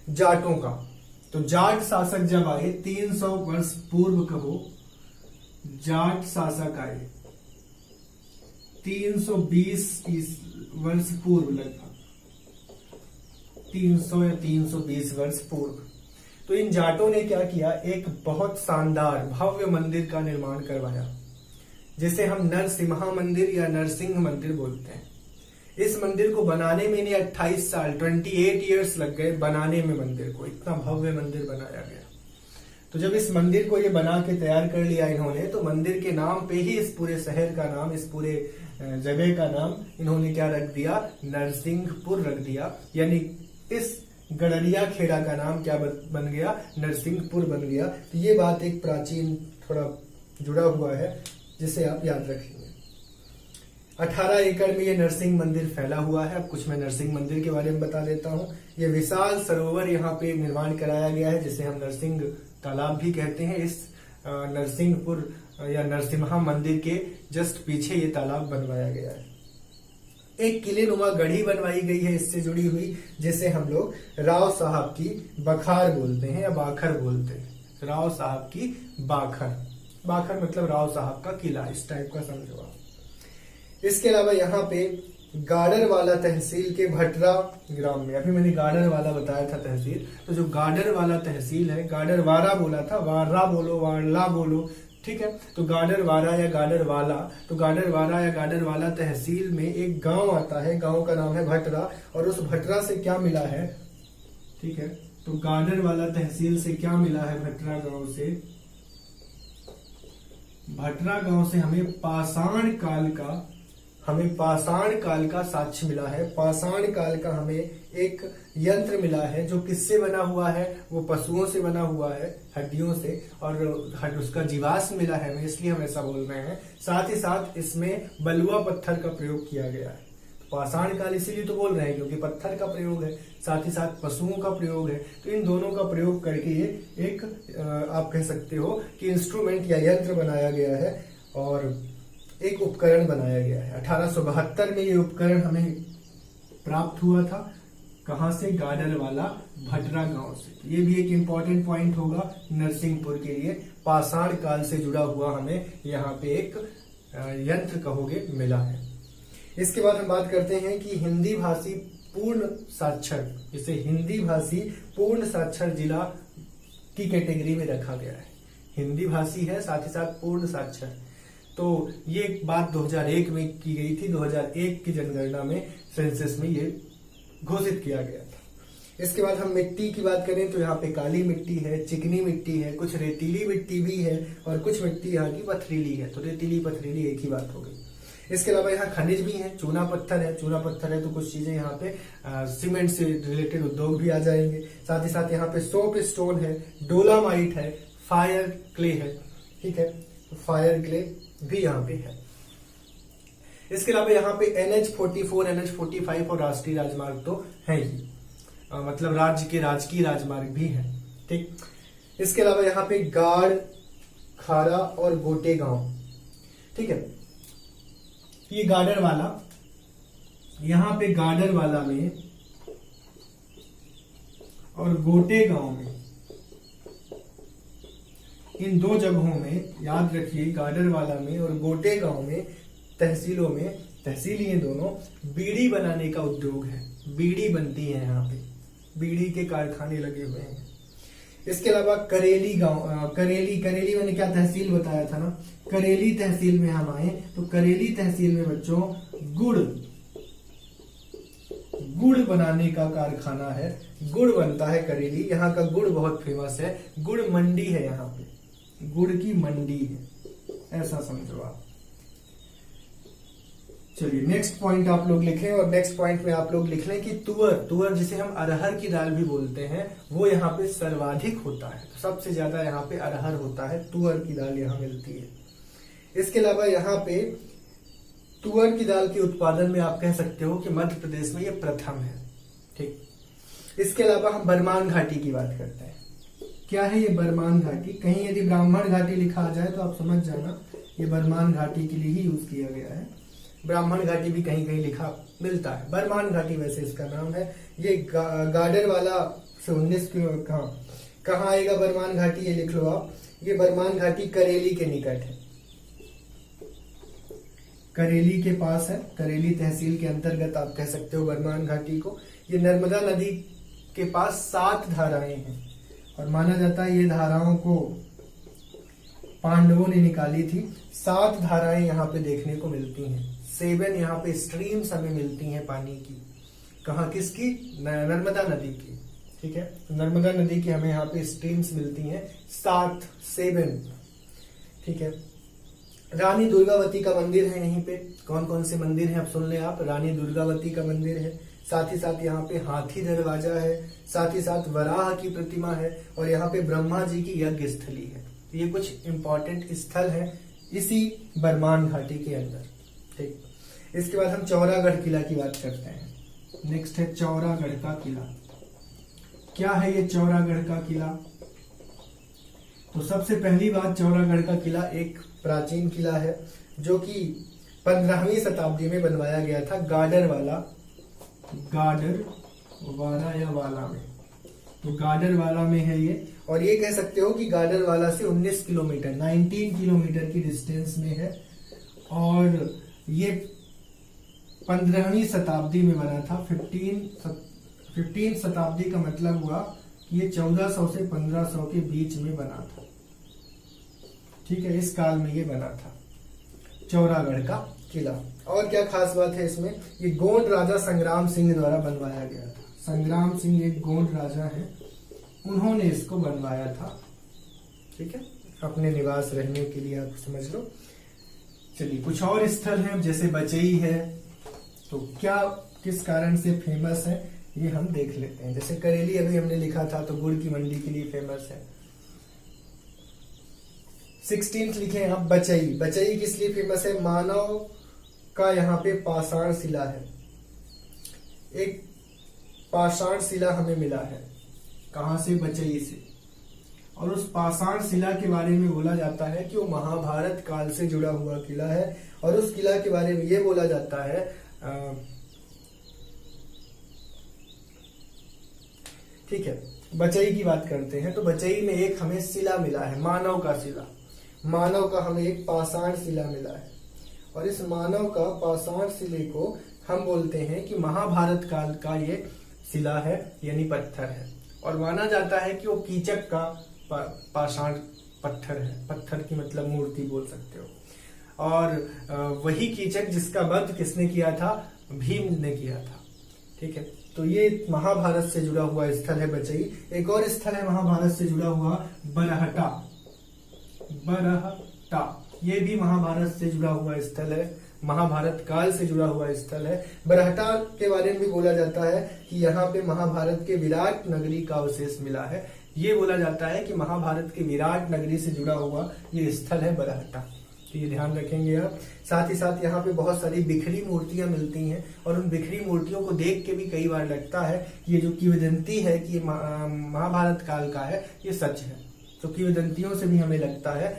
जाटों का। तो जाट शासक जब आए 300 वर्ष पूर्व, कहो जाट शासक आए 320 वर्ष पूर्व, लगभग 300 या 320 वर्ष पूर्व। तो इन जाटों ने क्या किया, एक बहुत शानदार भव्य मंदिर का निर्माण करवाया, जिसे हम नरसिम्हा मंदिर या नरसिंह मंदिर बोलते हैं। इस मंदिर को बनाने में इन्हें 28 साल 28 ईयर्स लग गए बनाने में मंदिर को, इतना भव्य मंदिर बनाया गया। तो जब इस मंदिर को ये बना के तैयार कर लिया इन्होंने, तो मंदिर के नाम पे ही इस पूरे शहर का नाम, इस पूरे जगह का नाम इन्होंने क्या रख दिया, नरसिंहपुर रख दिया। यानी इस गडरिया खेड़ा का नाम क्या बन गया, नरसिंहपुर बन गया। तो ये बात एक प्राचीन थोड़ा जुड़ा हुआ है जिसे आप याद रखेंगे। 18 एकड़ में ये नरसिंह मंदिर फैला हुआ है। अब कुछ मैं नरसिंह मंदिर के बारे में बता देता हूँ। ये विशाल सरोवर यहाँ पे निर्माण कराया गया है, जिसे हम नरसिंह तालाब भी कहते हैं। इस नरसिंहपुर या नरसिम्हा मंदिर के जस्ट पीछे ये तालाब बनवाया गया है। एक किले नुमा गढ़ी बनवाई गई है इससे जुड़ी हुई, जिसे हम लोग राव साहब की बखार बोलते हैं या बाखर बोलते हैं। राव साहब की बाखर, बाखर मतलब राव साहब का किला, इस टाइप का समझो आप। इसके अलावा यहाँ पे गाडरवाला तहसील के भटरा ग्राम में, अभी मैंने गाडरवाला बताया था तहसील, तो जो गाडरवाला तहसील है, गाडरवारा बोला था, वारा बोलो वारला बोलो, ठीक है। तो गाडरवारा या गाडरवाला, तो गाडरवारा या गाडरवाला तहसील में एक गांव आता है, गांव का नाम है भटरा। और उस भटरा से क्या मिला है, ठीक है, तो गाडरवाला तहसील से क्या मिला है, भटरा गांव से, भटरा गांव से हमें पाषाण काल का साक्ष्य मिला है। पाषाण काल का हमें एक यंत्र मिला है, जो किससे बना हुआ है, वो पशुओं से बना हुआ है, हड्डियों से, और उसका जीवाश्म मिला है हमें, इसलिए हम ऐसा बोल रहे हैं। साथ ही साथ इसमें बलुआ पत्थर का प्रयोग किया गया है। पाषाण काल इसीलिए तो बोल रहे हैं क्योंकि पत्थर का प्रयोग है, साथ ही साथ पशुओं का प्रयोग है। तो इन दोनों का प्रयोग करके ये एक आप कह सकते हो कि इंस्ट्रूमेंट या यंत्र बनाया गया है और एक उपकरण बनाया गया है। 1872 में ये उपकरण हमें प्राप्त हुआ था। कहां से, गाडरवाला भटरा गांव से। ये भी एक इंपॉर्टेंट पॉइंट होगा नरसिंहपुर के लिए। पाषाण काल से जुड़ा हुआ हमें यहाँ पे एक यंत्र कहोगे मिला है। इसके बाद हम बात करते हैं कि हिंदी भाषी पूर्ण साक्षर, इसे हिंदी भाषी पूर्ण साक्षर जिला की कैटेगरी में रखा गया है। हिंदी भाषी है, साथ ही साथ पूर्ण साक्षर। तो ये बात 2001 में की गई थी। 2001 की जनगणना में, सेंसस में ये घोषित किया गया था। इसके बाद हम मिट्टी की बात करें तो यहाँ पे काली मिट्टी है, चिकनी मिट्टी है, कुछ रेतीली मिट्टी भी है और कुछ मिट्टी यहाँ की पथरीली है। तो रेतीली पथरीली एक ही बात हो गई। इसके अलावा यहाँ खनिज भी है, चूना पत्थर है। चूना पत्थर है तो कुछ चीजें यहाँ पे सीमेंट से रिलेटेड उद्योग भी आ जाएंगे। साथ ही साथ यहाँ पे सोप स्टोन है, डोलामाइट है, फायर क्ले है, ठीक है, तो फायर क्ले भी यहाँ पे है। इसके अलावा यहाँ पे NH-44, NH-45 और राष्ट्रीय राजमार्ग तो है ही। मतलब राज्य के राजकीय राजमार्ग भी हैं। ठीक, इसके अलावा यहाँ पे गाड़, खारा और गोटे गांव। ठीक है, ये गाडर वाला, यहाँ पे गाडर वाला में और गोटे गांव में, इन दो जगहों में याद रखिए, गाडर वाला में और गोटे गांव में तहसीलों में, तहसील ये दोनों, बीड़ी बनाने का उद्योग है। बीड़ी बनती है यहाँ पे, बीड़ी के कारखाने लगे हुए हैं। इसके अलावा करेली गांव, करेली मैंने क्या तहसील बताया था ना, करेली तहसील में हम आए तो करेली तहसील में बच्चों गुड़ बनाने का कारखाना है। गुड़ बनता है करेली, यहाँ का गुड़ बहुत फेमस है। गुड़ मंडी है, यहाँ पे गुड़ की मंडी है, ऐसा समझो आप। चलिए नेक्स्ट पॉइंट आप लोग लिखें, और नेक्स्ट पॉइंट में आप लोग लिख लें कि तुअर जिसे हम अरहर की दाल भी बोलते हैं, वो यहाँ पे सर्वाधिक होता है। तो सबसे ज्यादा यहाँ पे अरहर होता है, तुअर की दाल यहाँ मिलती है। इसके अलावा यहाँ पे तुअर की दाल के उत्पादन में आप कह सकते हो कि मध्य प्रदेश में ये प्रथम है। ठीक, इसके अलावा हम बरमान घाटी की बात करते हैं। क्या है ये बरमान घाटी? कहीं यदि ब्राह्मण घाटी लिखा आ जाए तो आप समझ जाना ये बरमान घाटी के लिए ही यूज किया गया है। ब्राह्मण घाटी भी कहीं कहीं लिखा मिलता है, बरमान घाटी वैसे इसका नाम है। ये गाडर वाला से 19 कहाँ आएगा बरमान घाटी, ये लिख लो आप। ये बरमान घाटी करेली के निकट है, करेली के पास है, करेली तहसील के अंतर्गत आप कह सकते हो बरमान घाटी को। ये नर्मदा नदी के पास 7 धाराएं हैं, और माना जाता है ये धाराओं को पांडवों ने निकाली थी। 7 धाराएं यहाँ पे देखने को मिलती हैं। 7 यहाँ पे स्ट्रीम्स हमें मिलती हैं पानी की। कहाँ, किसकी? नर्मदा नदी की। ठीक है, नर्मदा नदी की हमें यहाँ पे स्ट्रीम्स मिलती हैं 7। ठीक है, रानी दुर्गावती का मंदिर है यहीं पे। कौन कौन से मंदिर हैं अब सुन ले आप। रानी दुर्गावती का मंदिर है, साथ ही साथ यहाँ पे हाथी दरवाजा है, साथ ही साथ वराह की प्रतिमा है, और यहाँ पे ब्रह्मा जी की यज्ञ स्थली है। तो ये कुछ इंपॉर्टेंट स्थल है इसी बरमान घाटी के अंदर। ठीक, इसके बाद हम चौरागढ़ किला की बात करते हैं। नेक्स्ट है चौरागढ़ का किला। क्या है ये चौरागढ़ का किला? तो सबसे पहली बात, चौरागढ़ का किला एक प्राचीन किला है जो कि 15वीं शताब्दी में बनवाया गया था गाडर वाला या वाला में। तो गाडर वाला में है ये, और ये कह सकते हो कि गाडर वाला से 19 किलोमीटर 19 किलोमीटर की डिस्टेंस में है, और ये 15वीं शताब्दी में बना था। 15 शताब्दी का मतलब हुआ कि ये 1400 से 1500 के बीच में बना था। ठीक है, इस काल में ये बना था चौरागढ़ का किला। और क्या खास बात है इसमें, ये गोंड राजा संग्राम सिंह द्वारा बनवाया गया था। संग्राम सिंह एक गोंड राजा हैं, उन्होंने इसको बनवाया था। ठीक है, अपने निवास रहने के लिए आप समझ लो। चलिए कुछ और स्थल हैं, जैसे बचई है, तो क्या किस कारण से फेमस है ये हम देख लेते हैं। जैसे करेली अभी हमने लिखा था, तो गुड़ की मंडी के लिए फेमस है। 16 लिखे आप बचई। बचई किस लिए फेमस है? मानव का यहाँ पे पाषाण शिला है, एक पाषाण शिला हमें मिला है। कहां से? बचई से। और उस पाषाण शिला के बारे में बोला जाता है कि वो महाभारत काल से जुड़ा हुआ किला है, और उस किला के बारे में ये बोला जाता है ठीक है, बचई की बात करते हैं। तो बचई में एक हमें शिला मिला है, मानव का शिला। मानव का हमें एक पाषाण शिला मिला है, और इस मानव का पाषाण शिले को हम बोलते हैं कि महाभारत काल का ये शिला है, यानी पत्थर है। और माना जाता है कि वो कीचक का पाषाण पत्थर है। पत्थर की मतलब मूर्ति बोल सकते हो। और वही कीचक जिसका वध किसने किया था? भीम ने किया था। ठीक है, तो ये महाभारत से जुड़ा हुआ स्थल है बचई। एक और स्थल है महाभारत से जुड़ा हुआ, बरहटा। ये भी महाभारत से जुड़ा हुआ स्थल है, महाभारत काल से जुड़ा हुआ स्थल है। बरहटा के बारे में भी बोला जाता है कि यहाँ पे महाभारत के विराट नगरी का अवशेष मिला है। ये बोला जाता है कि महाभारत के विराट नगरी से जुड़ा हुआ ये स्थल है बरहटा। तो ये ध्यान रखेंगे आप। साथ ही साथ यहाँ पे बहुत सारी बिखरी मूर्तियां मिलती हैं और उन बिखरी मूर्तियों को देख के भी कई बार लगता है कि ये जो किंवदंती है कि महाभारत काल का है, ये सच है। तो किंवदंतियों से भी हमें लगता है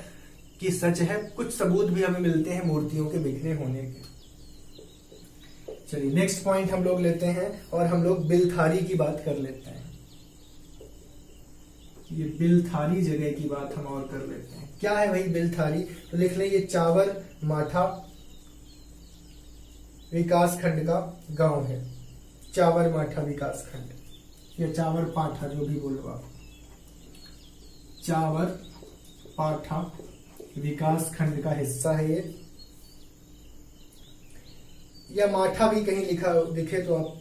कि सच है। कुछ सबूत भी हमें मिलते हैं मूर्तियों के बिखरे होने के। चलिए नेक्स्ट पॉइंट हम लोग लेते हैं और हम लोग बिलथारी की बात कर लेते हैं। ये बिलथारी जगह की बात हम और कर लेते हैं। क्या है भाई बिलथारी? तो लिख लें, ये चावर माठा विकास खंड का गांव है। चावर माठा विकास खंड या चावर पाठा, जो भी बोलो आप। चावर पाठा विकास खंड का हिस्सा है ये, या माठा भी कहीं लिखा दिखे तो आप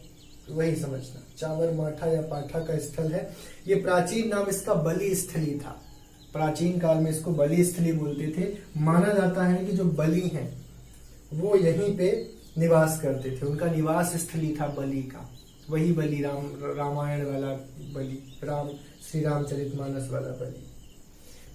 वही समझना। चावर माठा या पाठा का स्थल है ये। प्राचीन नाम इसका बलि स्थली था। प्राचीन काल में इसको बलि स्थली बोलते थे। माना जाता है कि जो बलि हैं वो यहीं पे निवास करते थे। उनका निवास स्थली था बलि का। वही बलि रामायण वाला बलि, श्री रामचरितमानस वाला बलि।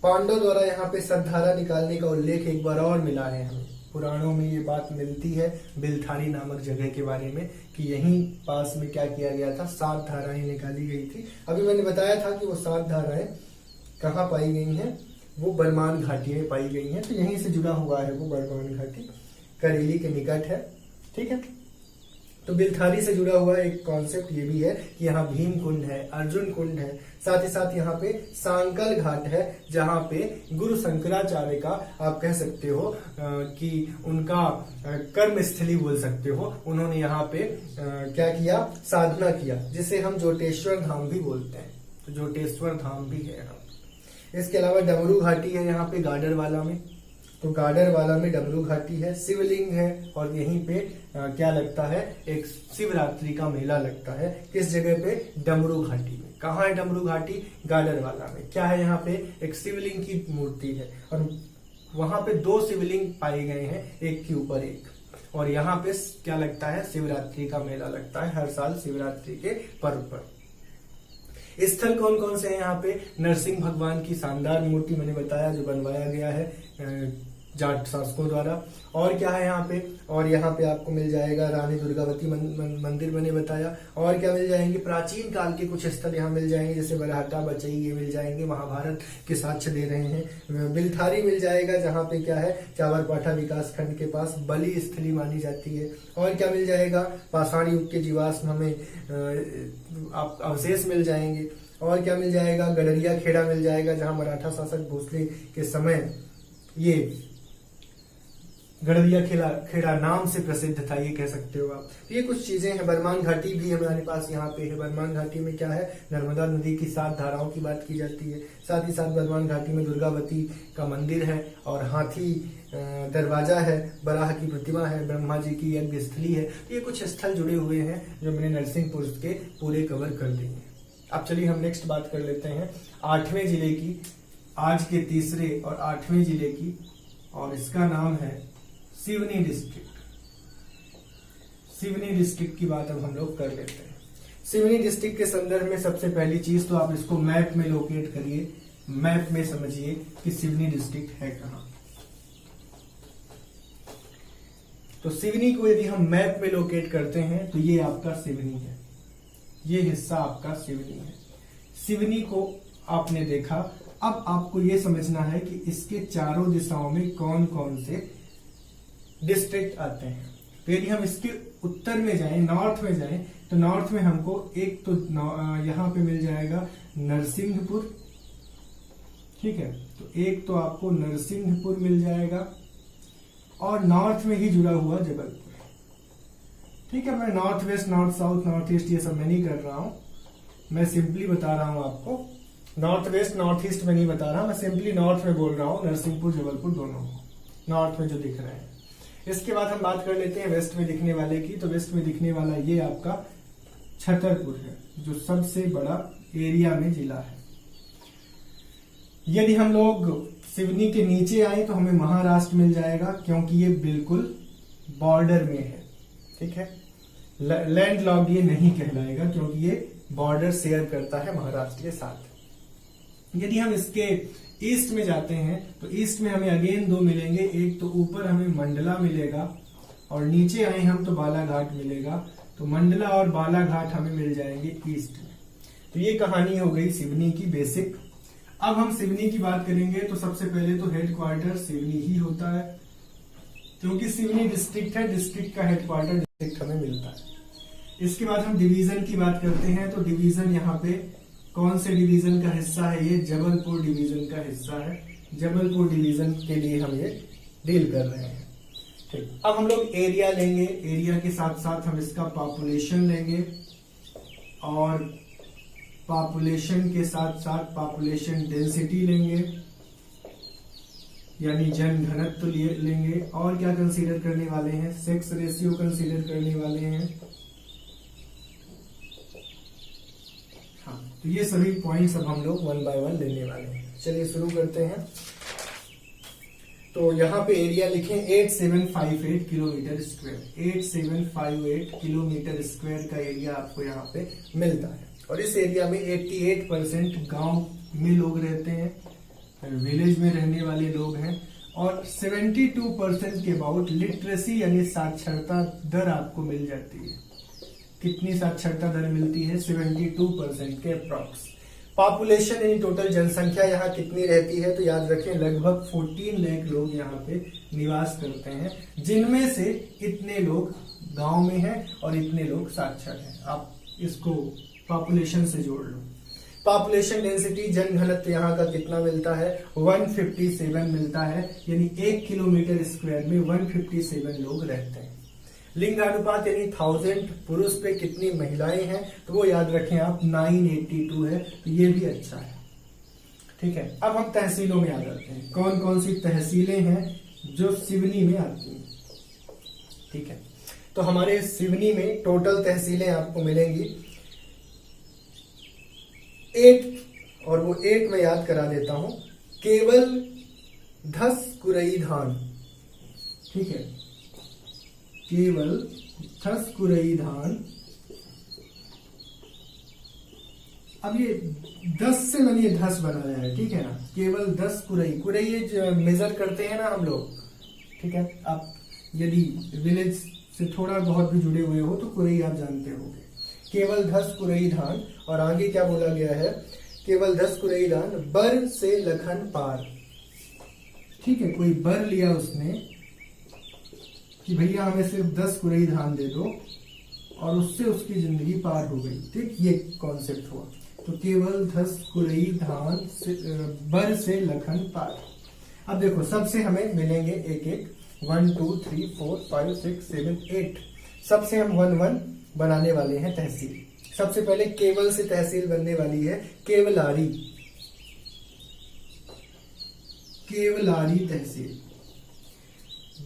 पांडव द्वारा यहाँ पे सतधारा निकालने का उल्लेख एक बार और मिला है हमें। पुराणों में ये बात मिलती है बिलथारी नामक जगह के बारे में कि यहीं पास में क्या किया गया था, 7 धाराएं निकाली गई थी। अभी मैंने बताया था कि वो 7 धाराएं कहाँ पाई गई हैं, वो बरमान घाटी में पाई गई हैं। तो यहीं से जुड़ा हुआ है वो बरमान घाटी, करेली के निकट है। ठीक है, तो बिलथारी से जुड़ा हुआ एक कॉन्सेप्ट ये भी है कि यहाँ भीम कुंड है, अर्जुन कुंड है। साथ ही साथ यहाँ पे सांकल घाट है, जहाँ पे गुरु शंकराचार्य का आप कह सकते हो कि उनका कर्म स्थली बोल सकते हो। उन्होंने यहाँ पे क्या किया, साधना किया, जिसे हम जोटेश्वर धाम भी बोलते हैं। तो जोटेश्वर धाम भी है यहाँ। इसके अलावा डमरू घाटी है यहाँ पे गाडरवाला में। तो गाडरवाला में डमरू घाटी है, शिवलिंग है और यहीं पे क्या लगता है, एक शिवरात्रि का मेला लगता है। किस जगह पे? डमरू घाटी में। कहाँ है डमरू घाटी? गाडरवाला में। क्या है यहाँ पे? एक शिवलिंग की मूर्ति है और वहां पे 2 शिवलिंग पाए गए हैं, एक के ऊपर एक। और यहाँ पे क्या लगता है, शिवरात्रि का मेला लगता है हर साल शिवरात्रि के पर्व पर। स्थल कौन कौन से हैं यहाँ पे? नरसिंह भगवान की शानदार मूर्ति मैंने बताया जो बनवाया गया है जाट शासकों द्वारा। और क्या है यहाँ पे? और यहाँ पे आपको मिल जाएगा रानी दुर्गावती मंदिर मैंने बताया। और क्या मिल जाएंगे? प्राचीन काल के कुछ स्थल यहाँ मिल जाएंगे, जैसे बरहाटा, बचई, ये मिल जाएंगे, महाभारत के साक्ष्य दे रहे हैं। बिलथारी मिल जाएगा, जहाँ पे क्या है, चावरपाठा विकास खंड के पास बलि स्थली मानी जाती है। और क्या मिल जाएगा? पाषाण युग के जीवाश्म हमें अवशेष मिल जाएंगे। और क्या मिल जाएगा? गडरिया खेड़ा मिल जाएगा, जहाँ मराठा शासक भोसले के समय ये गडरिया खेड़ा नाम से प्रसिद्ध था, ये कह सकते हो आप। ये कुछ चीजें हैं। बरमान घाटी भी हमारे पास यहाँ पे है। बरमान घाटी में क्या है, नर्मदा नदी की 7 धाराओं की बात की जाती है। साथ ही साथ बरमान घाटी में दुर्गावती का मंदिर है और हाथी दरवाजा है, बराह की प्रतिमा है, ब्रह्मा जी की यज्ञ स्थली है। तो ये कुछ स्थल जुड़े हुए हैं जो मैंने नरसिंहपुर के पूरे कवर कर दिए हैं। अब चलिए हम नेक्स्ट बात कर लेते हैं 8वें जिले की, आज के तीसरे और 8वें जिले की, और इसका नाम है सिवनी डिस्ट्रिक्ट। सिवनी डिस्ट्रिक्ट की बात अब हम लोग कर लेते हैं। सिवनी डिस्ट्रिक्ट के संदर्भ में सबसे पहली चीज तो आप इसको मैप में लोकेट करिए, मैप में समझिए कि सिवनी डिस्ट्रिक्ट है कहाँ। तो सिवनी को यदि हम मैप में लोकेट करते हैं तो ये आपका सिवनी है, ये हिस्सा आपका सिवनी है। सिवनी को आपने देखा, अब आपको ये समझना है कि इसके चारों दिशाओं में कौन कौन से डिस्ट्रिक्ट आते हैं। तो यदि हम इसके उत्तर में जाएं, नॉर्थ में जाएं, तो नॉर्थ में हमको एक तो यहां पे मिल जाएगा नरसिंहपुर। ठीक है, तो एक तो आपको नरसिंहपुर मिल जाएगा और नॉर्थ में ही जुड़ा हुआ जबलपुर। ठीक है, मैं north west, north south, north east ये सब मैं नहीं कर रहा हूं, मैं सिंपली बता रहा हूं आपको। नॉर्थ वेस्ट, नॉर्थ ईस्ट में नहीं बता रहा, मैं सिंपली नॉर्थ में बोल रहा हूं, नरसिंहपुर, जबलपुर दोनों नॉर्थ में जो दिख रहे हैं। इसके बाद हम बात कर लेते हैं वेस्ट में दिखने वाले की। तो वेस्ट में दिखने वाला ये आपका छतरपुर है, जो सबसे बड़ा एरिया में जिला है। यदि हम लोग सिवनी के नीचे आए तो हमें महाराष्ट्र मिल जाएगा, क्योंकि ये बिल्कुल बॉर्डर में है। ठीक है, लैंड लॉक्ड ये नहीं कहलाएगा, क्योंकि ये बॉर्डर शेयर करता है महाराष्ट्र के साथ। यदि हम इसके ईस्ट में जाते हैं तो ईस्ट में हमें अगेन दो मिलेंगे, एक तो ऊपर हमें मंडला मिलेगा और नीचे आए हम तो बालाघाट मिलेगा। तो मंडला और बालाघाट हमें मिल जाएंगे ईस्ट में। तो ये कहानी हो गई सिवनी की बेसिक। अब हम सिवनी की बात करेंगे तो सबसे पहले तो हेडक्वार्टर सिवनी ही होता है, क्योंकि सिवनी डिस्ट्रिक्ट है, डिस्ट्रिक्ट का हेडक्वार्टर डिस्ट्रिक्ट हमें मिलता है। इसके बाद हम डिवीजन की बात करते हैं तो डिवीजन यहाँ पे कौन से डिवीजन का हिस्सा है, ये जबलपुर डिवीजन का हिस्सा है। जबलपुर डिवीजन के लिए हम ये डील कर रहे हैं। ठीक, अब हम लोग एरिया लेंगे, एरिया के साथ साथ हम इसका पॉपुलेशन लेंगे और पॉपुलेशन के साथ साथ पॉपुलेशन डेंसिटी लेंगे, यानी जन घनत्व लेंगे। और क्या कंसीडर करने वाले हैं, सेक्स रेशियो कंसीडर करने वाले हैं। हाँ, तो ये सभी पॉइंट्स अब हम लोग 1 बाय 1 लेने वाले हैं। चलिए शुरू करते हैं। तो यहाँ पे एरिया लिखें 8758 किलोमीटर स्क्वायर। 8758 किलोमीटर स्क्वायर का एरिया आपको यहाँ पे मिलता है और इस एरिया में 88% गांव में लोग रहते हैं, विलेज में रहने वाले लोग हैं और 72% के अबाउट लिटरेसी यानी साक्षरता दर आपको मिल जाती है। कितनी साक्षरता दर मिलती है, 72% के अप्रॉक्स। पॉपुलेशन यानी टोटल जनसंख्या यहाँ कितनी रहती है, तो याद रखें लगभग 14 लाख लोग यहाँ पे निवास करते हैं, जिनमें से इतने लोग गांव में हैं और इतने लोग साक्षर हैं। आप इसको पॉपुलेशन से जोड़ लो। पॉपुलेशन डेंसिटी जन घनत्व यहाँ का कितना मिलता है, 157 मिलता है, यानी 1 किलोमीटर स्क्वायर में 157 लोग रहते हैं। लिंगानुपात यानी 1000 पुरुष पे कितनी महिलाएं हैं, तो वो याद रखें आप 982 है, तो ये भी अच्छा है। ठीक है, अब हम तहसीलों में आ जाते हैं। कौन कौन सी तहसीलें हैं जो सिवनी में आती हैं। ठीक है, तो हमारे सिवनी में टोटल तहसीलें आपको मिलेंगी 8, और वो 8 मैं याद करा देता हूं। केवल धस कुरई धान, ठीक है, केवल धस कुरई धान। अब ये 10 से मैंने ये धस बनाया है, ठीक है ना। केवल 10 कुरई, कुरई ये मेजर करते हैं ना हम लोग, ठीक है। आप यदि विलेज से थोड़ा बहुत भी जुड़े हुए हो तो कुरई आप जानते होंगे। केवल 10 कुरई धान, और आगे क्या बोला गया है, केवल 10 कुरई धान बर से लखन पार। ठीक है, कोई बर लिया उसने कि भैया हमें सिर्फ 10 कुरई धान दे दो और उससे उसकी जिंदगी पार हो गई। ठीक, ये कॉन्सेप्ट हुआ। तो केवल 10 कुरई धान से बर से लखन पार। अब देखो सबसे हमें मिलेंगे एक एक, 1 2 3 4 5 6 7 8। सबसे हम 1 1 बनाने वाले हैं तहसील। सबसे पहले केवल से तहसील बनने वाली है केवलारी। केवलारी तहसील।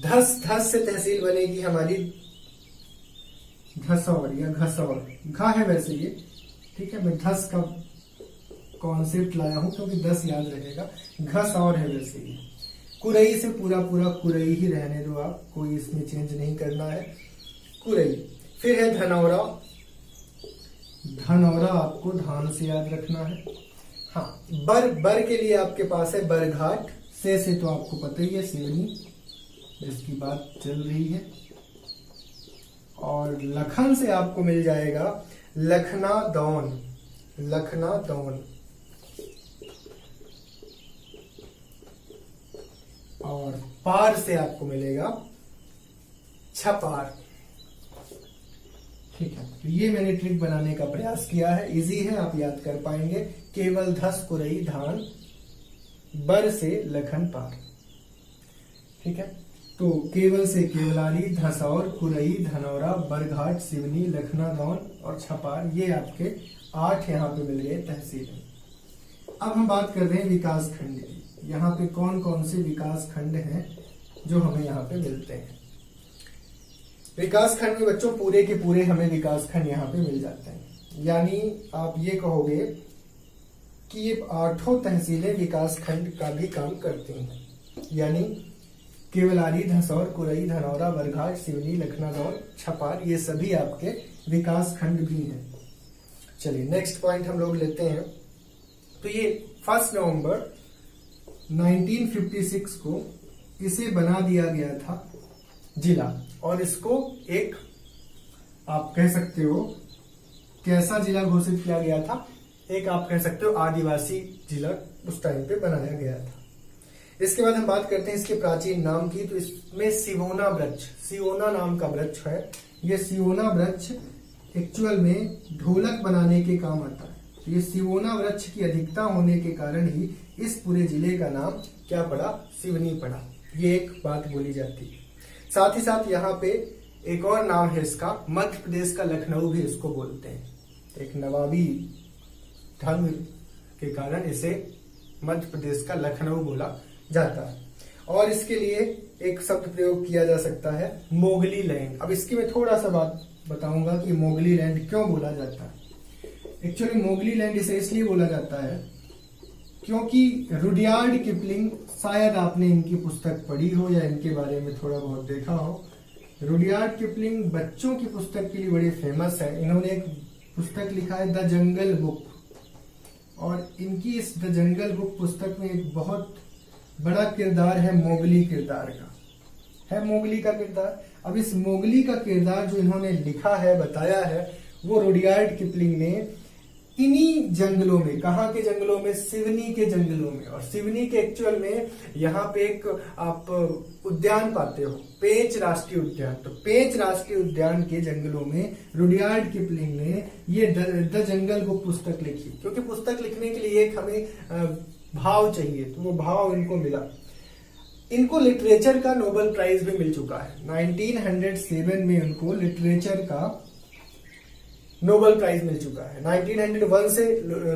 धस से तहसील बनेगी हमारी घसौर या घसौर। घा है वैसे ये, ठीक है, मैं धस का कॉन्सेप्ट लाया हूं क्योंकि 10 याद रहेगा। घसौर है वैसे ये। कुरई से पूरा कुरई ही रहने दो आप, कोई इसमें चेंज नहीं करना है। कुरई। फिर है धनौरा। धनौरा आपको धान से याद रखना है। हाँ, बर के लिए आपके पास है बरघाट। से तो आपको पता ही है सिवनी, जिसकी बात चल रही है। और लखन से आपको मिल जाएगा लखना दौन। लखना दौन। और पार से आपको मिलेगा छपार। ठीक है, तो ये मैंने ट्रिक बनाने का प्रयास किया है, इजी है, आप याद कर पाएंगे। केवल 10 कुरई धान बर से लखन पार। ठीक है, तो केवल से केवलारी, धसौर, कुरई, धनौरा, बरघाट, सिवनी, लखनादौन और छपार, ये आपके 8 यहाँ पे मिल गए तहसीलें। अब हम बात कर रहे हैं विकास खंड की। यहाँ पे कौन कौन से विकास खंड हैं जो हमें यहाँ पे मिलते हैं। विकास खंड में बच्चों पूरे के पूरे हमें विकास खंड यहाँ पे मिल जाते हैं। यानी आप ये कहोगे कि ये 8 तहसीलें विकास खंड का भी काम करती हैं। यानी केवलारी, धसौर, कुरई, धनौरा, बरघाट, सिवनी, लखनादौन, छपार, ये सभी आपके विकास खंड भी हैं। चलिए नेक्स्ट पॉइंट हम लोग लेते हैं। तो ये 1 नवंबर 1956 को इसे बना दिया गया था जिला, और इसको एक आप कह सकते हो कैसा जिला घोषित किया गया था, एक आप कह सकते हो आदिवासी जिला उस टाइम पे बनाया गया था। इसके बाद हम बात करते हैं इसके प्राचीन नाम की। तो इसमें सिवोना वृक्ष, सिवोना नाम का वृक्ष है। ये सिवोना वृक्ष एक्चुअल में ढोलक बनाने के काम आता है। तो ये सिवोना वृक्ष की अधिकता होने के कारण ही इस पूरे जिले का नाम क्या पड़ा, सिवनी पड़ा। ये एक बात बोली जाती है। साथ ही साथ यहाँ पे एक और नाम है इसका, मध्य प्रदेश का लखनऊ भी इसको बोलते हैं। एक नवाबी ढंग के कारण इसे मध्य प्रदेश का लखनऊ बोला जाता है। और इसके लिए एक शब्द प्रयोग किया जा सकता है, मोगली लैंड। अब इसकी मैं थोड़ा सा बात बताऊंगा कि मोगली लैंड क्यों बोला जाता है। एक्चुअली मोगली लैंड इसे इसलिए बोला जाता है क्योंकि रुडयार्ड किपलिंग, शायद आपने इनकी पुस्तक पढ़ी हो या इनके बारे में थोड़ा बहुत देखा हो। रुडयार्ड किपलिंग बच्चों की पुस्तक के लिए बड़े फेमस है। इन्होंने एक पुस्तक लिखा है द जंगल बुक, और इनकी इस द जंगल बुक पुस्तक में एक बहुत बड़ा किरदार है मोगली किरदार का, है मोगली का किरदार। अब इस मोगली का किरदार जो इन्होंने लिखा है, बताया है, वो रुडयार्ड किपलिंग ने इन्हीं जंगलों में, कहाँ के जंगलों में, सिवनी के जंगलों में। और सिवनी के एक्चुअल में यहाँ पे एक आप उद्यान पाते हो, पेंच राष्ट्रीय उद्यान। तो पेंच राष्ट्रीय उद्यान के जंगलों में रुडयार्ड किपलिंग ने ये द जंगल बुक पुस्तक लिखी। क्योंकि पुस्तक लिखने के लिए एक हमें भाव चाहिए, तो वो भाव इनको मिला। इनको लिटरेचर का नोबेल प्राइज भी मिल चुका है। 1907 में उनको लिटरेचर का नोबेल प्राइज मिल चुका है। 1901 से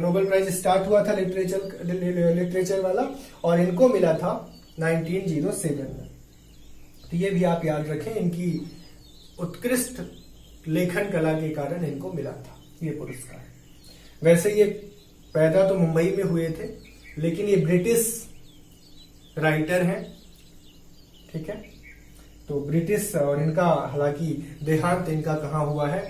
नोबेल प्राइज स्टार्ट हुआ था लिटरेचर वाला, और इनको मिला था 1907 में। तो ये भी आप याद रखें, इनकी उत्कृष्ट लेखन कला के कारण इनको मिला था ये पुरस्कार। वैसे ये पैदा तो मुंबई में हुए थे, लेकिन ये ब्रिटिश राइटर हैं, ठीक है। तो ब्रिटिश, और इनका हालांकि देहांत इनका कहाँ हुआ है,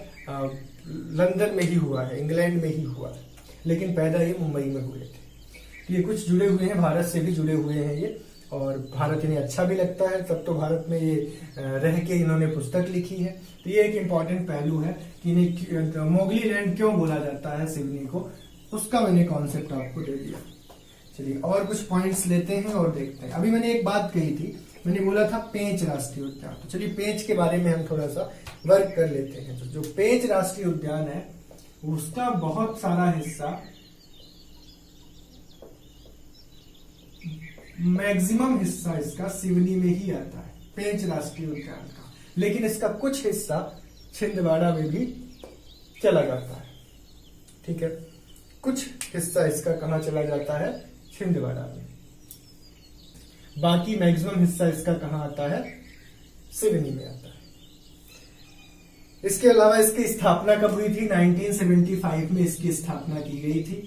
लंदन में ही हुआ है, इंग्लैंड में ही हुआ है, लेकिन पैदा ये मुंबई में हुए थे। ये कुछ जुड़े हुए हैं, भारत से भी जुड़े हुए हैं ये, और भारत इन्हें अच्छा भी लगता है, तब तो भारत में ये रह के इन्होंने पुस्तक लिखी है। तो ये एक इम्पॉर्टेंट पहलू है कि इन्हें मोगली लैंड क्यों बोला जाता है सिवनी को, उसका मैंने कॉन्सेप्ट आपको दे दिया। चलिए और कुछ पॉइंट्स लेते हैं और देखते हैं। अभी मैंने एक बात कही थी, मैंने बोला था पेंच राष्ट्रीय उद्यान। तो चलिए पेंच के बारे में हम थोड़ा सा वर्क कर लेते हैं। तो जो पेंच राष्ट्रीय उद्यान है उसका बहुत सारा हिस्सा, मैक्सिमम हिस्सा इसका सिवनी में ही आता है, पेंच राष्ट्रीय उद्यान का। लेकिन इसका कुछ हिस्सा छिंदवाड़ा में भी चला जाता है, ठीक है। कुछ हिस्सा इसका कहाँ चला जाता है, छिंदवाड़ा में। बाकी मैक्सिमम हिस्सा इसका कहाँ आता है, सिवनी में आता है। इसके अलावा इसकी स्थापना कब हुई थी, 1975 में इसकी स्थापना की गई थी।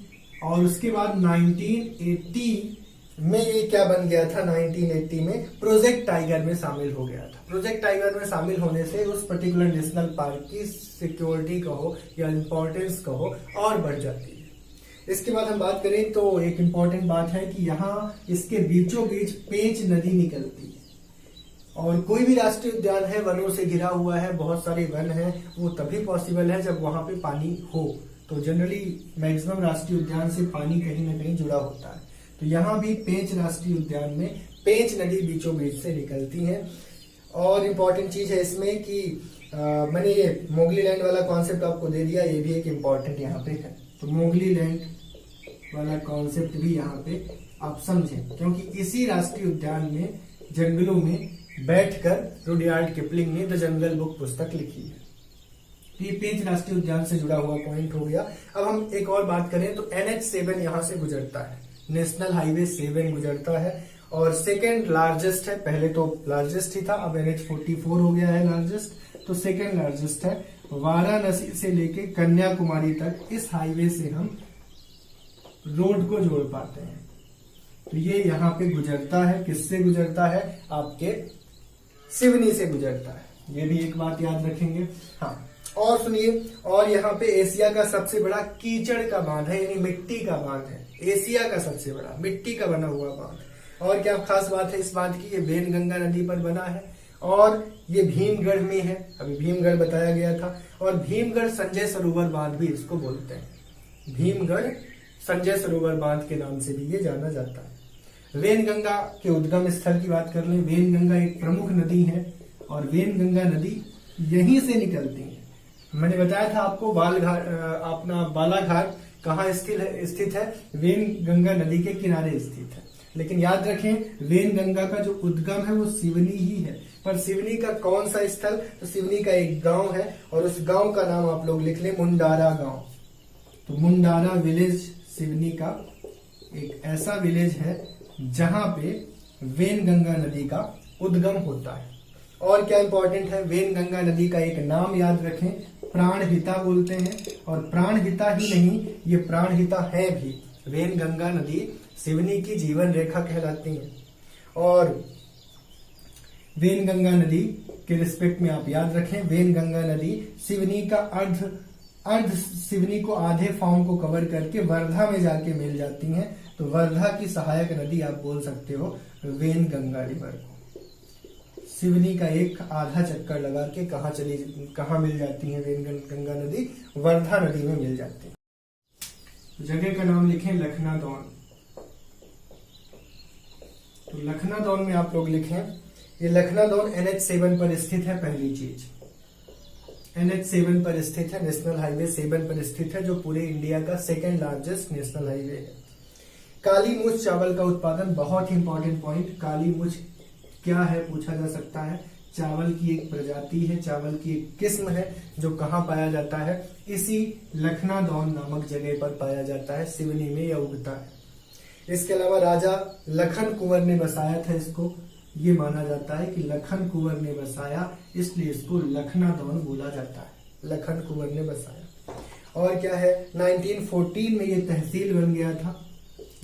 और उसके बाद 1980 में ये क्या बन गया था, 1980 में प्रोजेक्ट टाइगर में शामिल हो गया था। प्रोजेक्ट टाइगर में शामिल होने से उस पर्टिकुलर नेशनल पार्क की सिक्योरिटी कहो या इंपॉर्टेंस कहो और बढ़ जाती है। इसके बाद हम बात करें तो एक इम्पॉर्टेंट बात है कि यहाँ इसके बीचों बीच पेंच नदी निकलती है। और कोई भी राष्ट्रीय उद्यान है वनों से घिरा हुआ है, बहुत सारे वन हैं, वो तभी पॉसिबल है जब वहां पे पानी हो। तो जनरली मैक्सिमम राष्ट्रीय उद्यान से पानी कहीं ना कहीं जुड़ा होता है। तो यहाँ भी पेंच राष्ट्रीय उद्यान में पेंच नदी बीचों बीच से निकलती है। और इम्पॉर्टेंट चीज है इसमें कि मैंने ये मोगली लैंड वाला कॉन्सेप्ट आपको दे दिया, ये भी एक इम्पॉर्टेंट यहाँ पे है। तो मोगली लैंड वाला कॉन्सेप्ट भी यहाँ पे आप समझें, क्योंकि इसी राष्ट्रीय उद्यान में जंगलों में बैठकर रुडयार्ड किपलिंग ने द जंगल बुक पुस्तक लिखी है। ये पेंच राष्ट्रीय उद्यान से जुड़ा हुआ पॉइंट हो गया। अब हम एक और बात करें तो NH7 यहाँ से गुजरता है, नेशनल हाईवे 7 गुजरता है और सेकेंड लार्जेस्ट है। पहले तो लार्जेस्ट ही था, अब NH44 हो गया है लार्जेस्ट, तो सेकेंड लार्जेस्ट है। वाराणसी से लेके कन्याकुमारी तक इस हाईवे से हम रोड को जोड़ पाते हैं। तो ये यहाँ पे गुजरता है, किससे गुजरता है, आपके सिवनी से गुजरता है। ये भी एक बात याद रखेंगे। हाँ, और सुनिए, और यहाँ पे एशिया का सबसे बड़ा कीचड़ का बांध है, यानी मिट्टी का बांध है। एशिया का सबसे बड़ा मिट्टी का बना हुआ बांध, और क्या खास बात है इस बात की, ये वेनगंगा नदी पर बना है और ये भीमगढ़ में है, अभी भीमगढ़ बताया गया था। और भीमगढ़ संजय सरोवर बांध भी इसको बोलते हैं, भीमगढ़ संजय सरोवर बांध के नाम से भी ये जाना जाता है। वेनगंगा के उद्गम स्थल की बात कर लें, वेनगंगा एक प्रमुख नदी है और वेनगंगा नदी यहीं से निकलती है। मैंने बताया था आपको बालघाट, अपना बालाघाट कहाँ स्थित है, वेनगंगा नदी के किनारे स्थित है। लेकिन याद रखें वेनगंगा का जो उद्गम है वो सिवनी ही है, पर सिवनी का कौन सा स्थल, तो सिवनी का एक गांव है और उस गांव का नाम आप लोग लिख लें मुंडारा गांव। तो मुंडारा विलेज सिवनी का एक ऐसा विलेज है जहां पे वेनगंगा नदी का उद्गम होता है। और क्या इंपॉर्टेंट है, वेनगंगा नदी का एक नाम याद रखें, प्राणहिता बोलते हैं। और प्राणहिता ही नहीं, ये प्राणहिता है भी। वेनगंगा नदी सिवनी की जीवन रेखा कहलाती है। और वेनगंगा नदी के रिस्पेक्ट में आप याद रखें, वेनगंगा नदी सिवनी का अर्ध सिवनी को आधे फॉर्म को कवर करके वर्धा में जाके मिल जाती हैं। तो वर्धा की सहायक नदी आप बोल सकते हो वेनगंगा रिवर को। सिवनी का एक आधा चक्कर लगा के कहाँ मिल जाती है वेनगंगा नदी, वर्धा नदी में मिल जाती है। जगह का नाम लिखें लखनादौन। तो लखनादौन में आप लोग लिखें, ये लखनादौन NH7 पर स्थित है। पहली चीज NH7 पर स्थित है, नेशनल हाईवे 7 पर स्थित है, जो पूरे इंडिया का सेकेंड लार्जेस्ट नेशनल हाईवे है। काली मूछ चावल का उत्पादन, बहुत ही इंपॉर्टेंट पॉइंट, काली मूछ क्या है पूछा जा सकता है। चावल की एक प्रजाति है, चावल की एक किस्म है जो कहाँ पाया जाता है, इसी लखनादौन नामक जगह पर पाया जाता है, सिवनी में यह उगता है। इसके अलावा राजा लखन कुंवर ने बसाया था इसको, ये माना जाता है कि लखन कुंवर ने बसाया, इसलिए इसको लखनादौन बोला जाता है, लखन कुंवर ने बसाया। और क्या है, 1914 में ये तहसील बन गया था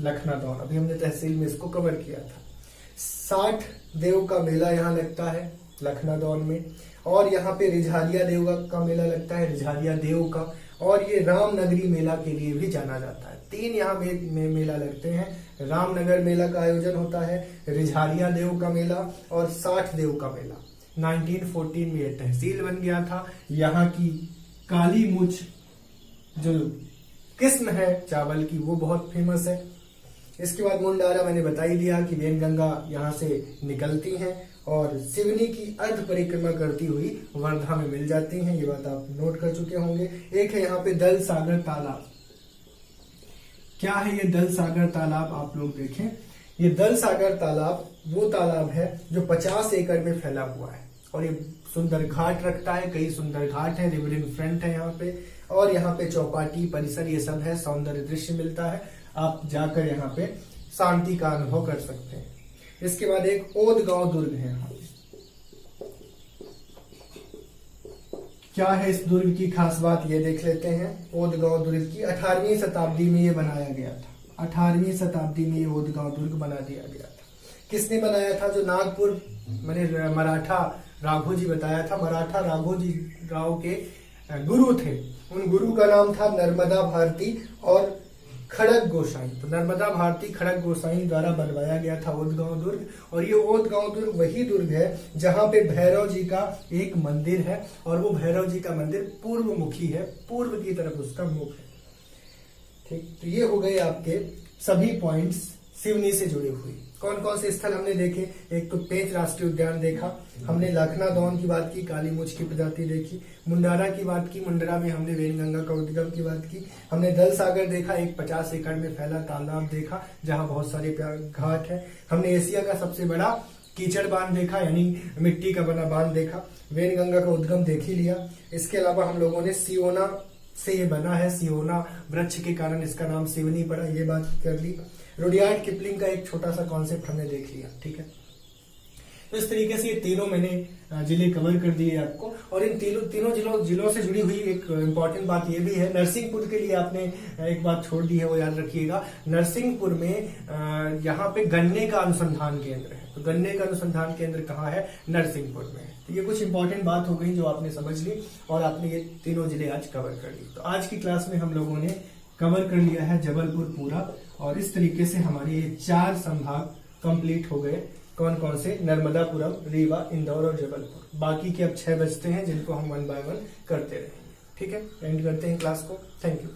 लखनादौन, अभी हमने तहसील में इसको कवर किया था। 60 देव का मेला यहाँ लगता है लखनादौन में, और यहाँ पे रिझारिया देव का मेला लगता है, रिझारिया देव का, और ये रामनगरी मेला के लिए भी जाना जाता है। 3 यहाँ मेला लगते हैं, रामनगर मेला का आयोजन होता है, रिझारिया देव का मेला और 60 देव का मेला। 1914 में यह तहसील बन गया था। यहाँ की काली मूछ जो किस्म है चावल की वो बहुत फेमस है। इसके बाद मुंडारा मैंने बता ही दिया कि वेनगंगा यहाँ से निकलती हैं और सिवनी की अर्ध परिक्रमा करती हुई वर्धा में मिल जाती हैं, ये बात आप नोट कर चुके होंगे। एक है यहाँ पे दल सागर तालाब। क्या है ये दल सागर तालाब, आप लोग देखें, ये दल सागर तालाब वो तालाब है जो 50 एकड़ में फैला हुआ है और ये सुंदर घाट रखता है, कई सुंदर घाट है, रिवर इन फ्रंट है यहाँ पे, और यहाँ पे चौपाटी परिसर ये सब है, सौंदर्य दृश्य मिलता है, आप जाकर यहाँ पे शांति का अनुभव कर सकते हैं। इसके बाद एक ओदगांव दुर्ग है यहाँ पे। क्या है इस दुर्ग की खास बात, ये देख लेते हैं। ओदगांव दुर्ग की 18वीं शताब्दी में ये बनाया गया था, 18वीं शताब्दी में ये ओदगांव दुर्ग बना दिया गया था। किसने बनाया था, जो नागपुर मैंने मराठा राघोजी बताया था, मराठा राघोजी राव के गुरु थे, उन गुरु का नाम था नर्मदा भारती और खड़ग गोसाई। तो नर्मदा भारती खड़ग गोसाई द्वारा बनवाया गया था ओदगांव दुर्ग, और ये ओदगांव दुर्ग वही दुर्ग है जहां पे भैरव जी का एक मंदिर है, और वो भैरव जी का मंदिर पूर्व मुखी है, पूर्व की तरफ उसका मुख है। ठीक, तो ये हो गए आपके सभी पॉइंट्स सिवनी से जुड़े हुए। कौन कौन से स्थल हमने देखे, एक तो पेंच राष्ट्रीय उद्यान देखा, हमने लखनादौन की बात की, काली मूछ की प्रजाति देखी, मुंडारा की बात की, मुंडरा में हमने वेनगंगा का उद्गम की बात की, हमने दल सागर देखा, एक 50 एकड़ में फैला तालाब देखा जहां बहुत सारे घाट है, हमने एशिया का सबसे बड़ा कीचड़ बांध देखा, यानी मिट्टी का बना बांध देखा, वेनगंगा का उद्गम देख ही लिया। इसके अलावा हम लोगों ने सियोना से ये बना है, सियोना वृक्ष के कारण इसका नाम सिवनी पड़ा, ये बात कर ली। रुडयार्ड किपलिंग का एक छोटा सा कॉन्सेप्ट हमने देख लिया, ठीक है। तो इस तरीके से ये तीनों मैंने जिले कवर कर दिए आपको, और इन तीनों जिलों से जुड़ी हुई एक इम्पॉर्टेंट बात ये भी है, नरसिंहपुर के लिए आपने एक बात छोड़ दी है, वो याद रखिएगा। नरसिंहपुर में यहाँ पे गन्ने का अनुसंधान केंद्र है, तो गन्ने का अनुसंधान केंद्र कहाँ है, नरसिंहपुर में है। तो ये कुछ इंपॉर्टेंट बात हो गई जो आपने समझ ली, और आपने ये तीनों जिले आज कवर कर ली। तो आज की क्लास में हम लोगों ने कवर कर लिया है जबलपुर पूरा, और इस तरीके से हमारे ये 4 संभाग कंप्लीट हो गए। कौन कौन से? नर्मदापुरम, रीवा, इंदौर और जबलपुर। बाकी के अब 6 बचते हैं जिनको हम 1 बाय 1 करते रहेंगे। ठीक है, एंड करते हैं क्लास को। Thank you.